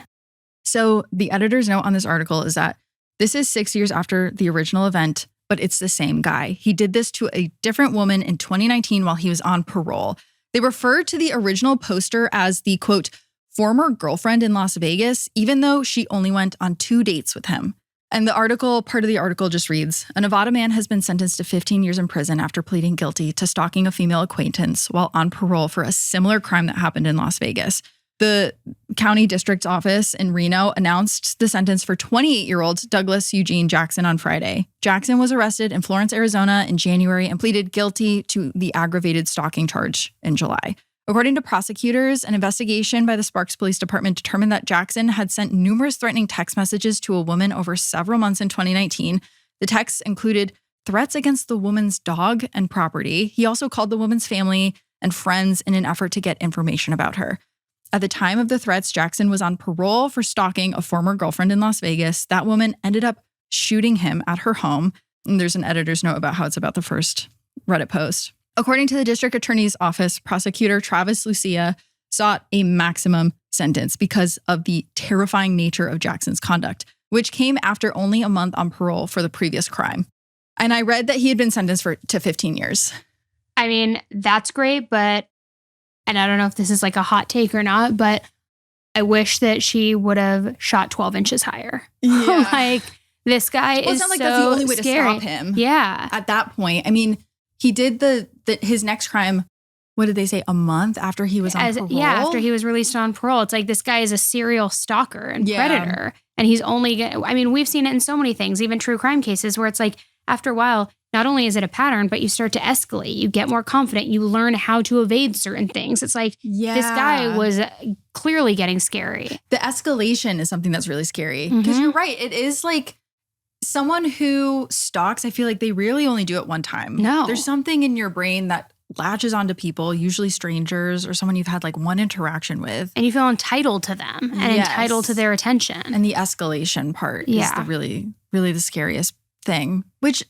So the editor's note on this article is that this is 6 years after the original event, but it's the same guy. He did this to a different woman in 2019 while he was on parole. They referred to the original poster as the, quote, former girlfriend in Las Vegas, even though she only went on 2 dates with him. And part of the article just reads, a Nevada man has been sentenced to 15 years in prison after pleading guilty to stalking a female acquaintance while on parole for a similar crime that happened in Las Vegas. The county district's office in Reno announced the sentence for 28-year-old Douglas Eugene Jackson on Friday. Jackson was arrested in Florence, Arizona in January and pleaded guilty to the aggravated stalking charge in July. According to prosecutors, an investigation by the Sparks Police Department determined that Jackson had sent numerous threatening text messages to a woman over several months in 2019. The texts included threats against the woman's dog and property. He also called the woman's family and friends in an effort to get information about her. At the time of the threats, Jackson was on parole for stalking a former girlfriend in Las Vegas. That woman ended up shooting him at her home. And there's an editor's note about how it's about the first Reddit post. According to the district attorney's office, prosecutor Travis Lucia sought a maximum sentence because of the terrifying nature of Jackson's conduct, which came after only a month on parole for the previous crime. And I read that he had been sentenced to 15 years. I mean, that's great, but, and I don't know if this is like a hot take or not, but I wish that she would have shot 12 inches higher. Yeah. Like, this guy is it's not like so that's the only way scary. to stop him. Yeah. At that point, I mean, he did his next crime, what did they say, a month after he was on parole? Yeah, after he was released on parole. It's like this guy is a serial stalker and predator. And he's we've seen it in so many things, even true crime cases, where it's like, after a while, not only is it a pattern, but you start to escalate. You get more confident. You learn how to evade certain things. It's like, this guy was clearly getting scary. The escalation is something that's really scary. Because you're right. It is like someone who stalks, I feel like they really only do it one time. No. There's something in your brain that latches onto people, usually strangers or someone you've had like one interaction with. And you feel entitled to them and entitled to their attention. And the escalation part is the really, really the scariest thing, which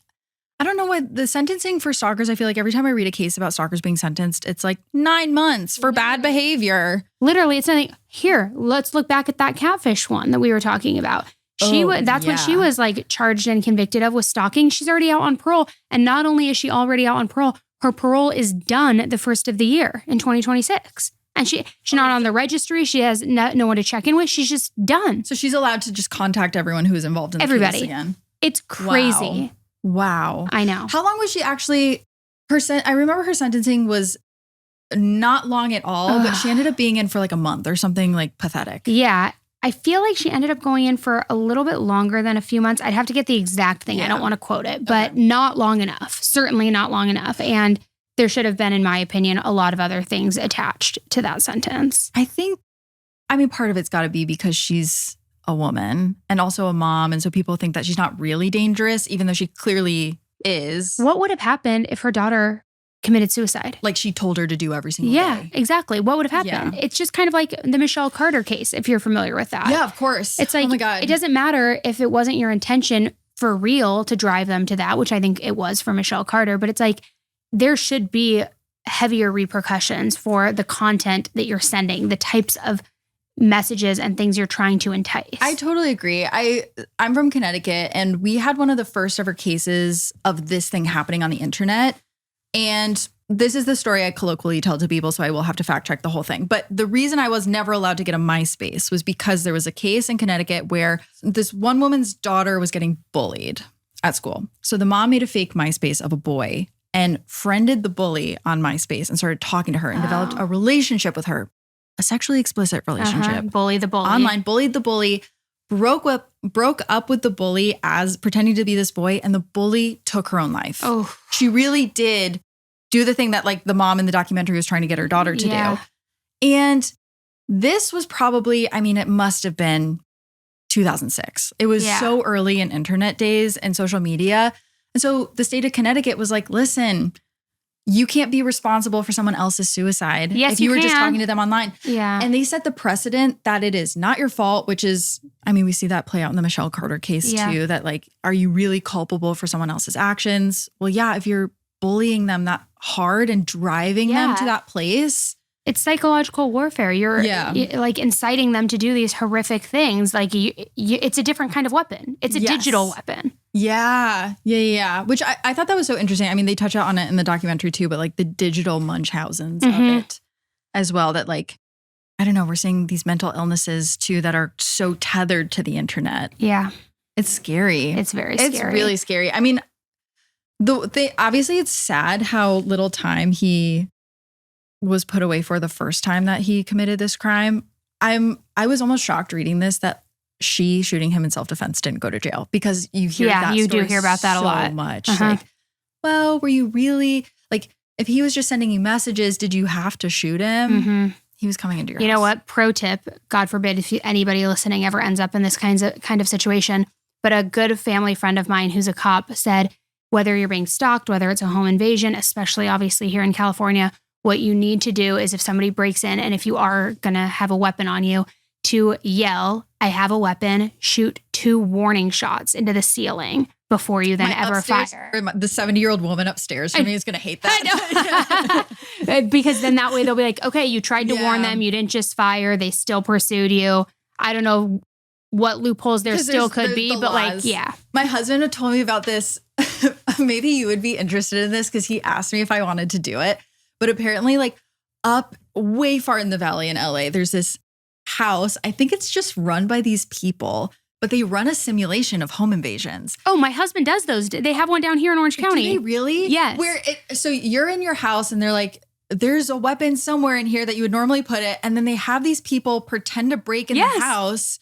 I don't know what the sentencing for stalkers. I feel like every time I read a case about stalkers being sentenced, it's like 9 months for bad behavior. Literally, it's nothing. Here, let's look back at that catfish one that we were talking about. That's what she was like charged and convicted of, was stalking. She's already out on parole. And not only is she already out on parole, her parole is done the first of the year in 2026. And she's not on the registry. She has no one to check in with. She's just done. So she's allowed to just contact everyone who is involved in the case again. It's crazy. Wow. I know. How long was she actually? I remember her sentencing was not long at all, but she ended up being in for like a month or something like pathetic. Yeah. I feel like she ended up going in for a little bit longer than a few months. I'd have to get the exact thing. Yeah. I don't want to quote it, but not long enough. Certainly not long enough. And there should have been, in my opinion, a lot of other things attached to that sentence. Part of it's got to be because she's a woman and also a mom. And so people think that she's not really dangerous, even though she clearly is. What would have happened if her daughter committed suicide? Like she told her to do every single day. Yeah, exactly. What would have happened? Yeah. It's just kind of like the Michelle Carter case, if you're familiar with that. Yeah, of course. It's like, oh my God. It doesn't matter if it wasn't your intention for real to drive them to that, which I think it was for Michelle Carter, but it's like there should be heavier repercussions for the content that you're sending, the types of messages and things you're trying to entice. I totally agree. I'm from Connecticut, and we had one of the first ever cases of this thing happening on the internet. And this is the story I colloquially tell to people, so I will have to fact check the whole thing. But the reason I was never allowed to get a MySpace was because there was a case in Connecticut where this one woman's daughter was getting bullied at school. So the mom made a fake MySpace of a boy and friended the bully on MySpace and started talking to her and developed a relationship with her, a sexually explicit relationship. Bully the bully. Online, bullied the bully, broke up with the bully as pretending to be this boy, and the bully took her own life. Oh. She really did do the thing that like the mom in the documentary was trying to get her daughter to do. And this was probably, I mean, it must have been 2006. It was so early in internet days and social media. And so the state of Connecticut was like, listen, you can't be responsible for someone else's suicide if you were just talking to them online. Yeah. And they set the precedent that it is not your fault, which is, I mean, we see that play out in the Michelle Carter case too, that like, are you really culpable for someone else's actions? Well, yeah, if you're bullying them that hard and driving them to that place. It's psychological warfare. You're like inciting them to do these horrific things. Like it's a different kind of weapon. It's a digital weapon. Yeah. Which I thought that was so interesting. I mean, they touch on it in the documentary too, but like the digital Munchausen's of it as well. That like, I don't know, we're seeing these mental illnesses too that are so tethered to the internet. Yeah. It's scary. It's very scary. It's really scary. I mean, obviously it's sad how little time he was put away for the first time that he committed this crime. I was almost shocked reading this that she shooting him in self-defense didn't go to jail, because you hear that you story do hear about that so a lot. Much. Like, well, were you really like, if he was just sending you messages, did you have to shoot him? He was coming into your house. You know what? Pro tip, God forbid if anybody listening ever ends up in this kind of situation, but a good family friend of mine who's a cop said, whether you're being stalked, whether it's a home invasion, especially obviously here in California, what you need to do is if somebody breaks in and if you are going to have a weapon on you, to yell, I have a weapon, shoot 2 warning shots into the ceiling before you then ever fire. The 70-year-old woman upstairs from me is going to hate that. I know. Because then that way they'll be like, okay, you tried to warn them. You didn't just fire. They still pursued you. I don't know what loopholes there still could be, but like, yeah. My husband had told me about this. Maybe you would be interested in this because he asked me if I wanted to do it. But apparently like up way far in the valley in LA, there's this house. I think it's just run by these people, but they run a simulation of home invasions. Oh, my husband does those. They have one down here in Orange County. Do they really? Yes. So you're in your house and they're like, there's a weapon somewhere in here that you would normally put it. And then they have these people pretend to break in the house,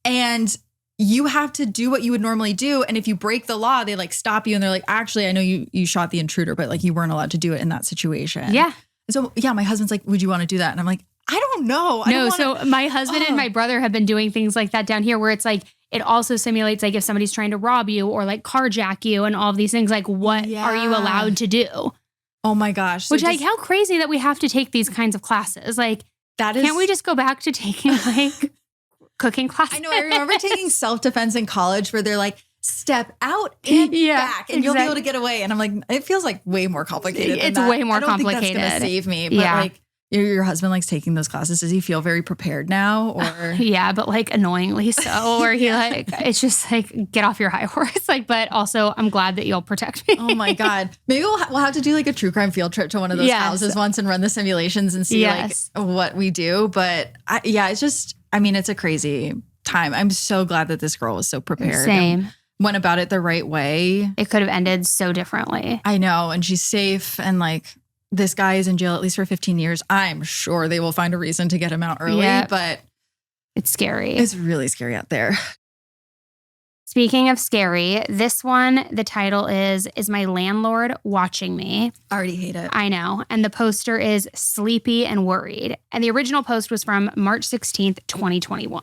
and you have to do what you would normally do. And if you break the law, they like stop you and they're like, actually, I know you shot the intruder, but like you weren't allowed to do it in that situation. Yeah. So yeah, my husband's like, would you want to do that? And I'm like, I don't know. So my husband and my brother have been doing things like that down here where it's like, it also simulates like if somebody's trying to rob you or like carjack you and all of these things, like what are you allowed to do? Oh my gosh. Which like how crazy that we have to take these kinds of classes. Like can't we just go back to taking like cooking classes? I know. I remember taking self-defense in college where they're like, step out and back and you'll be able to get away. And I'm like, it feels like way more complicated than that. Way more I don't complicated. think that's going to save me. But like your husband likes taking those classes. Does he feel very prepared now? Or yeah, but like annoyingly so. Or he like, it's just like, get off your high horse. Like, but also I'm glad that you'll protect me. Oh my God. Maybe we'll have to do like a true crime field trip to one of those houses once and run the simulations and see like what we do. But it's just, I mean, it's a crazy time. I'm so glad that this girl was so prepared. Same. Went about it the right way. It could have ended so differently. I know. And she's safe. And like, this guy is in jail at least for 15 years. I'm sure they will find a reason to get him out early, but it's scary. It's really scary out there. Speaking of scary, this one, the title is My Landlord Watching Me? I already hate it. I know. And the poster is Sleepy and Worried. And the original post was from March 16th, 2021.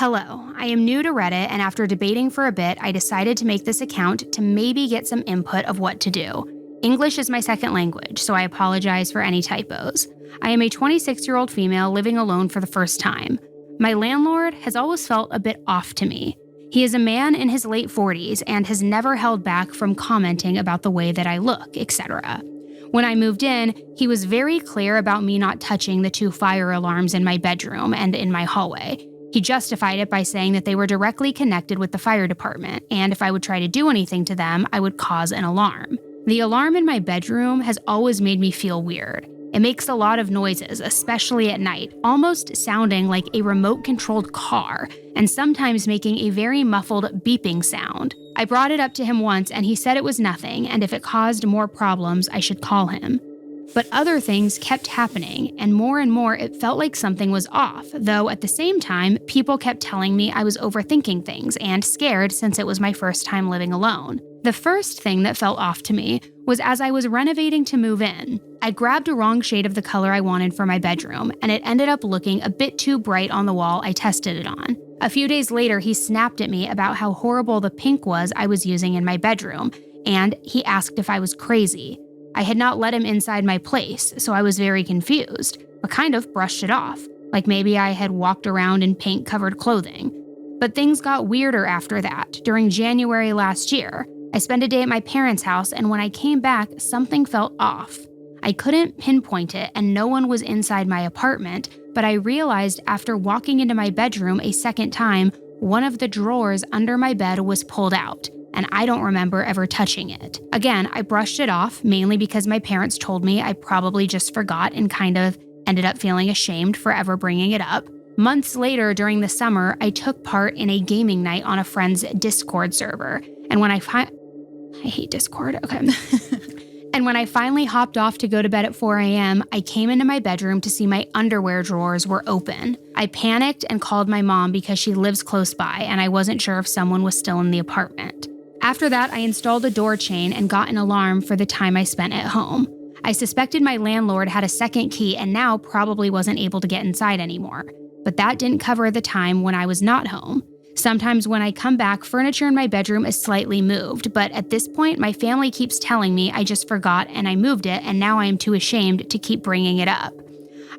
Hello, I am new to Reddit, and after debating for a bit, I decided to make this account to maybe get some input of what to do. English is my second language, so I apologize for any typos. I am a 26-year-old female living alone for the first time. My landlord has always felt a bit off to me. He is a man in his late 40s and has never held back from commenting about the way that I look, etc. When I moved in, he was very clear about me not touching the 2 fire alarms in my bedroom and in my hallway. He justified it by saying that they were directly connected with the fire department, and if I would try to do anything to them, I would cause an alarm. The alarm in my bedroom has always made me feel weird. It makes a lot of noises, especially at night, almost sounding like a remote-controlled car, and sometimes making a very muffled beeping sound. I brought it up to him once, and he said it was nothing, and if it caused more problems, I should call him. But other things kept happening, and more it felt like something was off, though at the same time, people kept telling me I was overthinking things and scared since it was my first time living alone. The first thing that felt off to me was as I was renovating to move in. I grabbed a wrong shade of the color I wanted for my bedroom, and it ended up looking a bit too bright on the wall I tested it on. A few days later, he snapped at me about how horrible the pink was I was using in my bedroom, and he asked if I was crazy. I had not let him inside my place, so I was very confused, but kind of brushed it off, like maybe I had walked around in paint-covered clothing. But things got weirder after that. During January last year, I spent a day at my parents' house, and when I came back, something felt off. I couldn't pinpoint it, and no one was inside my apartment, but I realized after walking into my bedroom a second time, one of the drawers under my bed was pulled out, and I don't remember ever touching it. Again, I brushed it off, mainly because my parents told me I probably just forgot and kind of ended up feeling ashamed for ever bringing it up. Months later, during the summer, I took part in a gaming night on a friend's Discord server, and when I hate Discord, okay. And when I finally hopped off to go to bed at 4 a.m., I came into my bedroom to see my underwear drawers were open. I panicked and called my mom because she lives close by, and I wasn't sure if someone was still in the apartment. After that, I installed a door chain and got an alarm for the time I spent at home. I suspected my landlord had a second key and now probably wasn't able to get inside anymore. But that didn't cover the time when I was not home. Sometimes when I come back, furniture in my bedroom is slightly moved, but at this point, my family keeps telling me I just forgot and I moved it, and now I am too ashamed to keep bringing it up.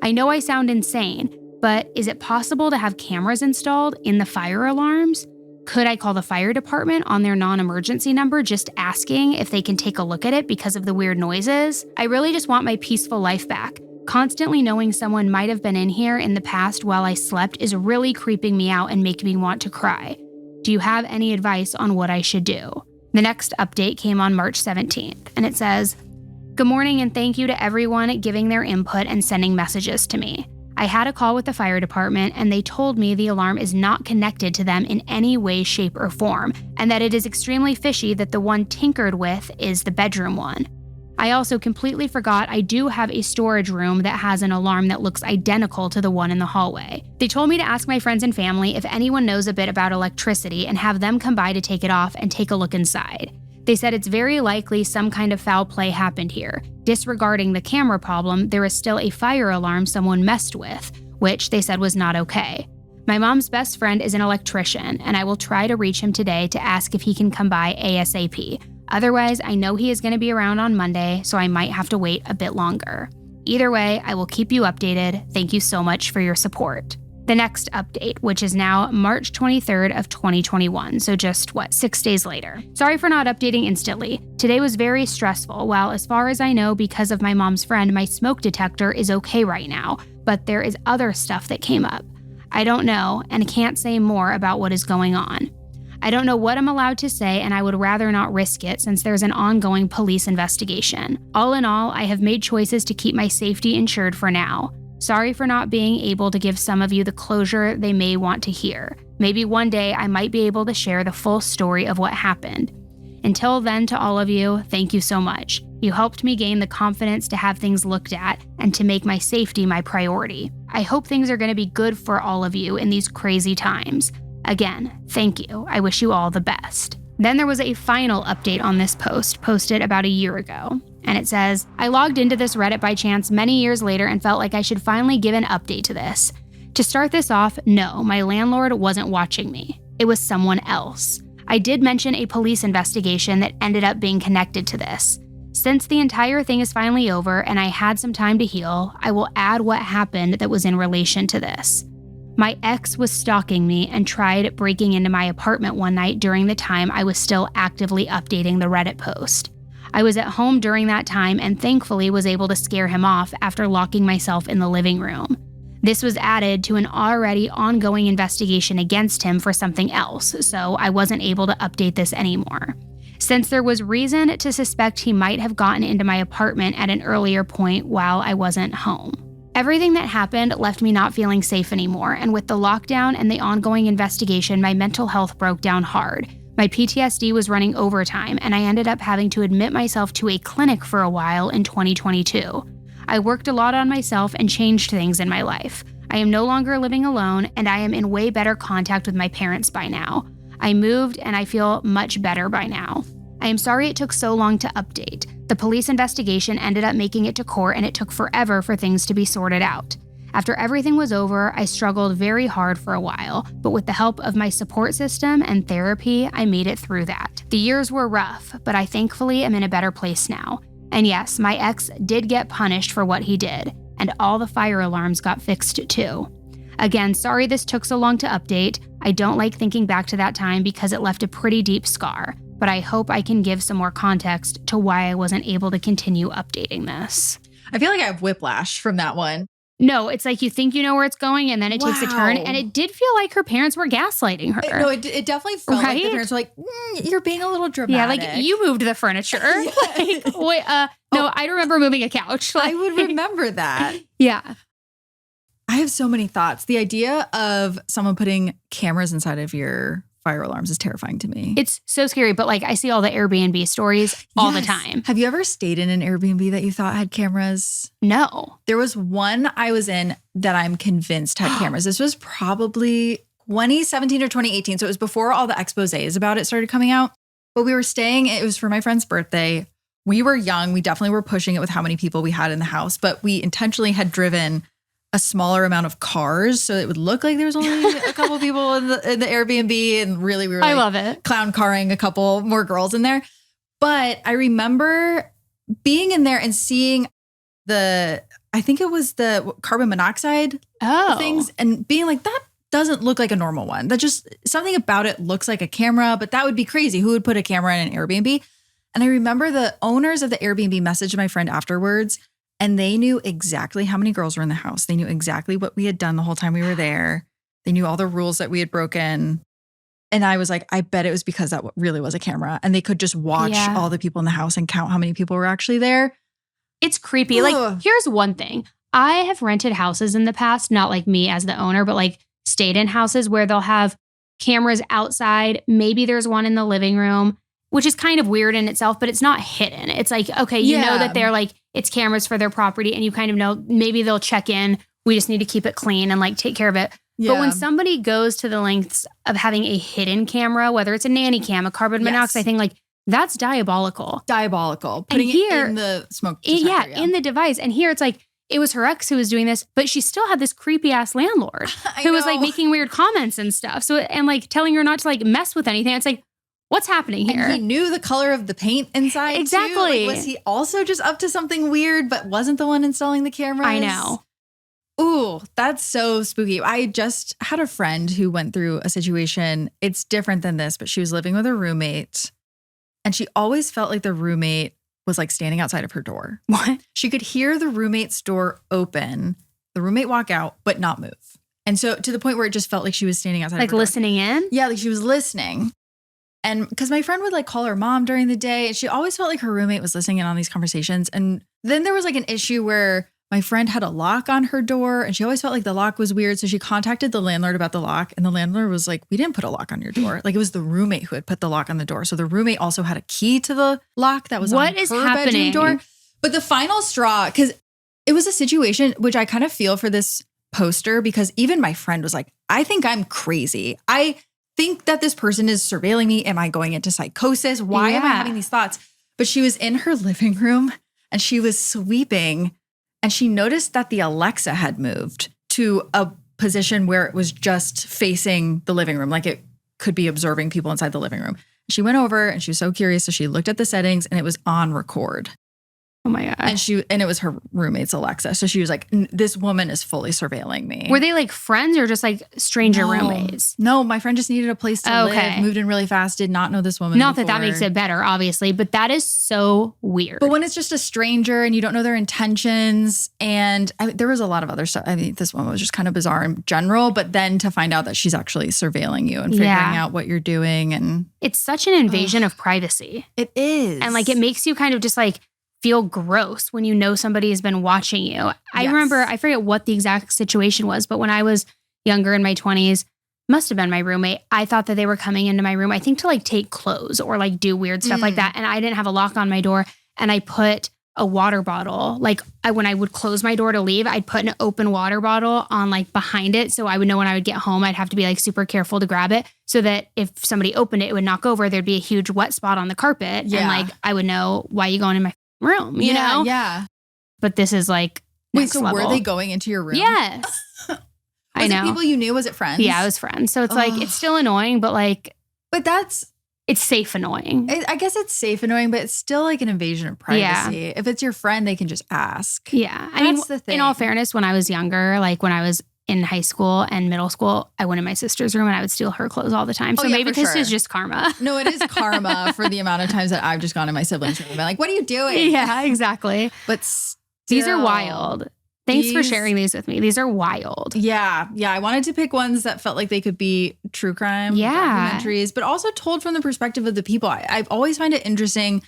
I know I sound insane, but is it possible to have cameras installed in the fire alarms? Could I call the fire department on their non-emergency number just asking if they can take a look at it because of the weird noises? I really just want my peaceful life back. Constantly knowing someone might have been in here in the past while I slept is really creeping me out and making me want to cry. Do you have any advice on what I should do? The next update came on March 17th, and it says, "Good morning and thank you to everyone giving their input and sending messages to me. I had a call with the fire department and they told me the alarm is not connected to them in any way, shape, or form, and that it is extremely fishy that the one tinkered with is the bedroom one. I also completely forgot I do have a storage room that has an alarm that looks identical to the one in the hallway. They told me to ask my friends and family if anyone knows a bit about electricity and have them come by to take it off and take a look inside. They said it's very likely some kind of foul play happened here. Disregarding the camera problem, there is still a fire alarm someone messed with, which they said was not okay. My mom's best friend is an electrician, and I will try to reach him today to ask if he can come by ASAP. Otherwise, I know he is going to be around on Monday, so I might have to wait a bit longer. Either way, I will keep you updated. Thank you so much for your support." The next update, which is now March 23rd of 2021, so just, 6 days later. Sorry for not updating instantly. Today was very stressful. While as far as I know, because of my mom's friend, my smoke detector is okay right now, but there is other stuff that came up. I don't know and can't say more about what is going on. I don't know what I'm allowed to say, and I would rather not risk it since there's an ongoing police investigation. All in all, I have made choices to keep my safety insured for now. Sorry for not being able to give some of you the closure they may want to hear. Maybe one day I might be able to share the full story of what happened. Until then, to all of you, thank you so much. You helped me gain the confidence to have things looked at and to make my safety my priority. I hope things are going to be good for all of you in these crazy times. Again, thank you. I wish you all the best. Then there was a final update on this post, posted about a year ago. And it says, "I logged into this Reddit by chance many years later and felt like I should finally give an update to this. To start this off, no, my landlord wasn't watching me. It was someone else. I did mention a police investigation that ended up being connected to this. Since the entire thing is finally over and I had some time to heal, I will add what happened that was in relation to this. My ex was stalking me and tried breaking into my apartment one night during the time I was still actively updating the Reddit post. I was at home during that time and thankfully was able to scare him off after locking myself in the living room. This was added to an already ongoing investigation against him for something else, so I wasn't able to update this anymore. Since there was reason to suspect he might have gotten into my apartment at an earlier point while I wasn't home. Everything that happened left me not feeling safe anymore, and with the lockdown and the ongoing investigation, my mental health broke down hard. My PTSD was running overtime, and I ended up having to admit myself to a clinic for a while in 2022. I worked a lot on myself and changed things in my life. I am no longer living alone, and I am in way better contact with my parents by now. I moved, and I feel much better by now. I am sorry it took so long to update. The police investigation ended up making it to court, and it took forever for things to be sorted out. After everything was over, I struggled very hard for a while, but with the help of my support system and therapy, I made it through that. The years were rough, but I thankfully am in a better place now. And yes, my ex did get punished for what he did, and all the fire alarms got fixed too. Again, sorry this took so long to update. I don't like thinking back to that time because it left a pretty deep scar, but I hope I can give some more context to why I wasn't able to continue updating this. I feel like I have whiplash from that one. No, it's like you think you know where it's going and then it takes a turn. And it did feel like her parents were gaslighting her. No, it definitely felt like the parents were like, you're being a little dramatic. Yeah, like you moved the furniture. Like, wait, no, I remember moving a couch. I would remember that. Yeah. I have so many thoughts. The idea of someone putting cameras inside of your fire alarms is terrifying to me. It's so scary, but like I see all the Airbnb stories all the time. Have you ever stayed in an Airbnb that you thought had cameras? No. There was one I was in that I'm convinced had cameras. This was probably 2017 or 2018. So it was before all the exposés about it started coming out. But we were staying, it was for my friend's birthday. We were young. We definitely were pushing it with how many people we had in the house, but we intentionally had driven a smaller amount of cars so it would look like there was only a couple people in the Airbnb, and really we were I love it. Clown carring a couple more girls in there. But I remember being in there and seeing I think it was the carbon monoxide things, and being like, that doesn't look like a normal one. That just, something about it looks like a camera, but that would be crazy. Who would put a camera in an Airbnb? And I remember the owners of the Airbnb messaged my friend afterwards, and they knew exactly how many girls were in the house. They knew exactly what we had done the whole time we were there. They knew all the rules that we had broken. And I was like, I bet it was because that really was a camera. And they could just watch all the people in the house and count how many people were actually there. It's creepy. Ugh. Like, here's one thing. I have rented houses in the past, not like me as the owner, but like stayed in houses where they'll have cameras outside. Maybe there's one in the living room, which is kind of weird in itself, but it's not hidden. It's like, okay, you know that they're like, it's cameras for their property, and you kind of know maybe they'll check in. We just need to keep it clean and like take care of it. Yeah. But when somebody goes to the lengths of having a hidden camera, whether it's a nanny cam, a carbon monoxide thing, like that's diabolical. Putting it in the smoke detector. In the device. And here it's like, it was her ex who was doing this, but she still had this creepy ass landlord who was like making weird comments and stuff. So, and like telling her not to like mess with anything. It's like, what's happening here? And he knew the color of the paint inside exactly. too. Like, was he also just up to something weird, but wasn't the one installing the cameras? I know. Ooh, that's so spooky. I just had a friend who went through a situation. It's different than this, but she was living with a roommate, and she always felt like the roommate was like standing outside of her door. What? She could hear the roommate's door open, the roommate walk out, but not move. And so to the point where it just felt like she was standing outside of her door. Like listening in? Yeah, like she was listening. And because my friend would like call her mom during the day, and she always felt like her roommate was listening in on these conversations. And then there was like an issue where my friend had a lock on her door, and she always felt like the lock was weird. So she contacted the landlord about the lock, and the landlord was like, we didn't put a lock on your door. Like it was the roommate who had put the lock on the door. So the roommate also had a key to the lock that was on her bedroom door. But the final straw, because it was a situation which I kind of feel for this poster, because even my friend was like, I think I'm crazy. I think that this person is surveilling me. Am I going into psychosis? Why am I having these thoughts? But she was in her living room and she was sweeping, and she noticed that the Alexa had moved to a position where it was just facing the living room. Like it could be observing people inside the living room. She went over and she was so curious. So she looked at the settings and it was on record. Oh my God. And it was her roommate's Alexa. So she was like, this woman is fully surveilling me. Were they like friends or just like stranger roommates? No, my friend just needed a place to live, moved in really fast, did not know this woman Not before. that makes it better, obviously, but that is so weird. But when it's just a stranger and you don't know their intentions, and there was a lot of other stuff. I mean, this one was just kind of bizarre in general, but then to find out that she's actually surveilling you and figuring out what you're doing. And it's such an invasion of privacy. It is. And like, it makes you kind of just like feel gross when you know somebody has been watching you. I remember, I forget what the exact situation was, but when I was younger in my 20s, must have been my roommate, I thought that they were coming into my room, I think to like take clothes or like do weird stuff like that. And I didn't have a lock on my door. And I put a water bottle, like when I would close my door to leave, I'd put an open water bottle on like behind it. So I would know when I would get home, I'd have to be like super careful to grab it so that if somebody opened it, it would knock over. There'd be a huge wet spot on the carpet. Yeah. And like, I would know, why are you going in my room, you know? Yeah. But this is like next level. Were they going into your room? Yes. I know. Was it people you knew? Was it friends? Yeah, it was friends. So it's like, it's still annoying, but like. But it's safe annoying. I guess it's safe annoying, but it's still like an invasion of privacy. Yeah. If it's your friend, they can just ask. Yeah. I mean, the thing. In all fairness, when I was younger, like when I was in high school and middle school, I went in my sister's room and I would steal her clothes all the time. So maybe this is just karma. No, it is karma for the amount of times that I've just gone in my siblings' room and been like, what are you doing? Yeah, exactly. But these are wild. Thanks for sharing these with me. These are wild. Yeah. Yeah. I wanted to pick ones that felt like they could be true crime documentaries, but also told from the perspective of the people. I've always find it interesting,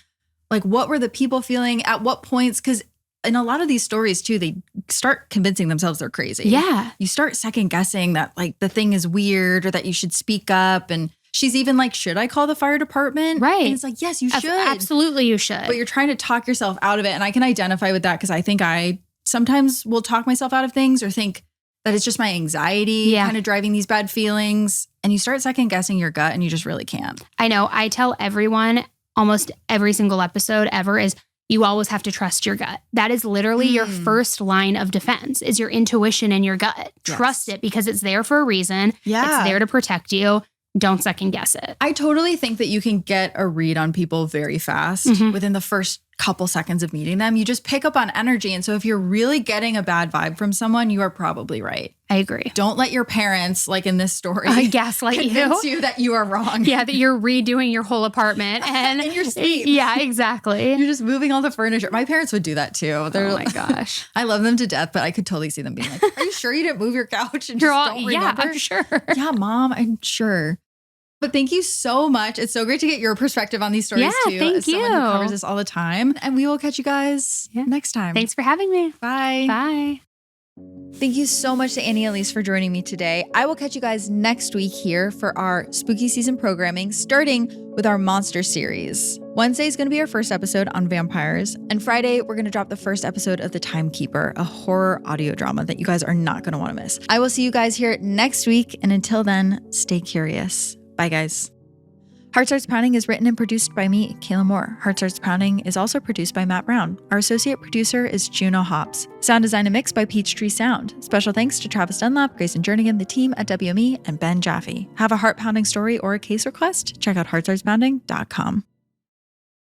like what were the people feeling at what points? Because in a lot of these stories too, they start convincing themselves they're crazy. Yeah. You start second guessing that like the thing is weird or that you should speak up. And she's even like, should I call the fire department? Right. And it's like, yes, you should. Absolutely you should. But you're trying to talk yourself out of it. And I can identify with that because I think I sometimes will talk myself out of things or think that it's just my anxiety kind of driving these bad feelings. And you start second guessing your gut and you just really can't. I know. I tell everyone almost every single episode ever is you always have to trust your gut. That is literally your first line of defense is your intuition and your gut. Yes. Trust it because it's there for a reason. Yeah. It's there to protect you. Don't second guess it. I totally think that you can get a read on people very fast within the first couple seconds of meeting them. You just pick up on energy. And so if you're really getting a bad vibe from someone, you are probably right. I agree. Don't let your parents, like in this story, gaslight convince you that you are wrong. Yeah, that you're redoing your whole apartment and in your sleep. Yeah, exactly. You're just moving all the furniture. My parents would do that too. Oh my gosh. I love them to death, but I could totally see them being like, are you sure you didn't move your couch and just don't remember? Yeah, I'm sure. Yeah, Mom, I'm sure. But thank you so much. It's so great to get your perspective on these stories too. Thank you. Someone who covers this all the time. And we will catch you guys next time. Thanks for having me. Bye. Bye. Thank you so much to Annie and Elise for joining me today. I will catch you guys next week here for our spooky season programming, starting with our monster series. Wednesday is going to be our first episode on vampires. And Friday, we're going to drop the first episode of The Timekeeper, a horror audio drama that you guys are not going to want to miss. I will see you guys here next week. And until then, stay curious. Bye, guys. Heart Starts Pounding is written and produced by me, Kaelyn Moore. Heart Starts Pounding is also produced by Matt Brown. Our associate producer is Juno Hops. Sound design and mix by Peachtree Sound. Special thanks to Travis Dunlap, Grayson Jernigan, the team at WME, and Ben Jaffe. Have a heart-pounding story or a case request? Check out heartstartspounding.com.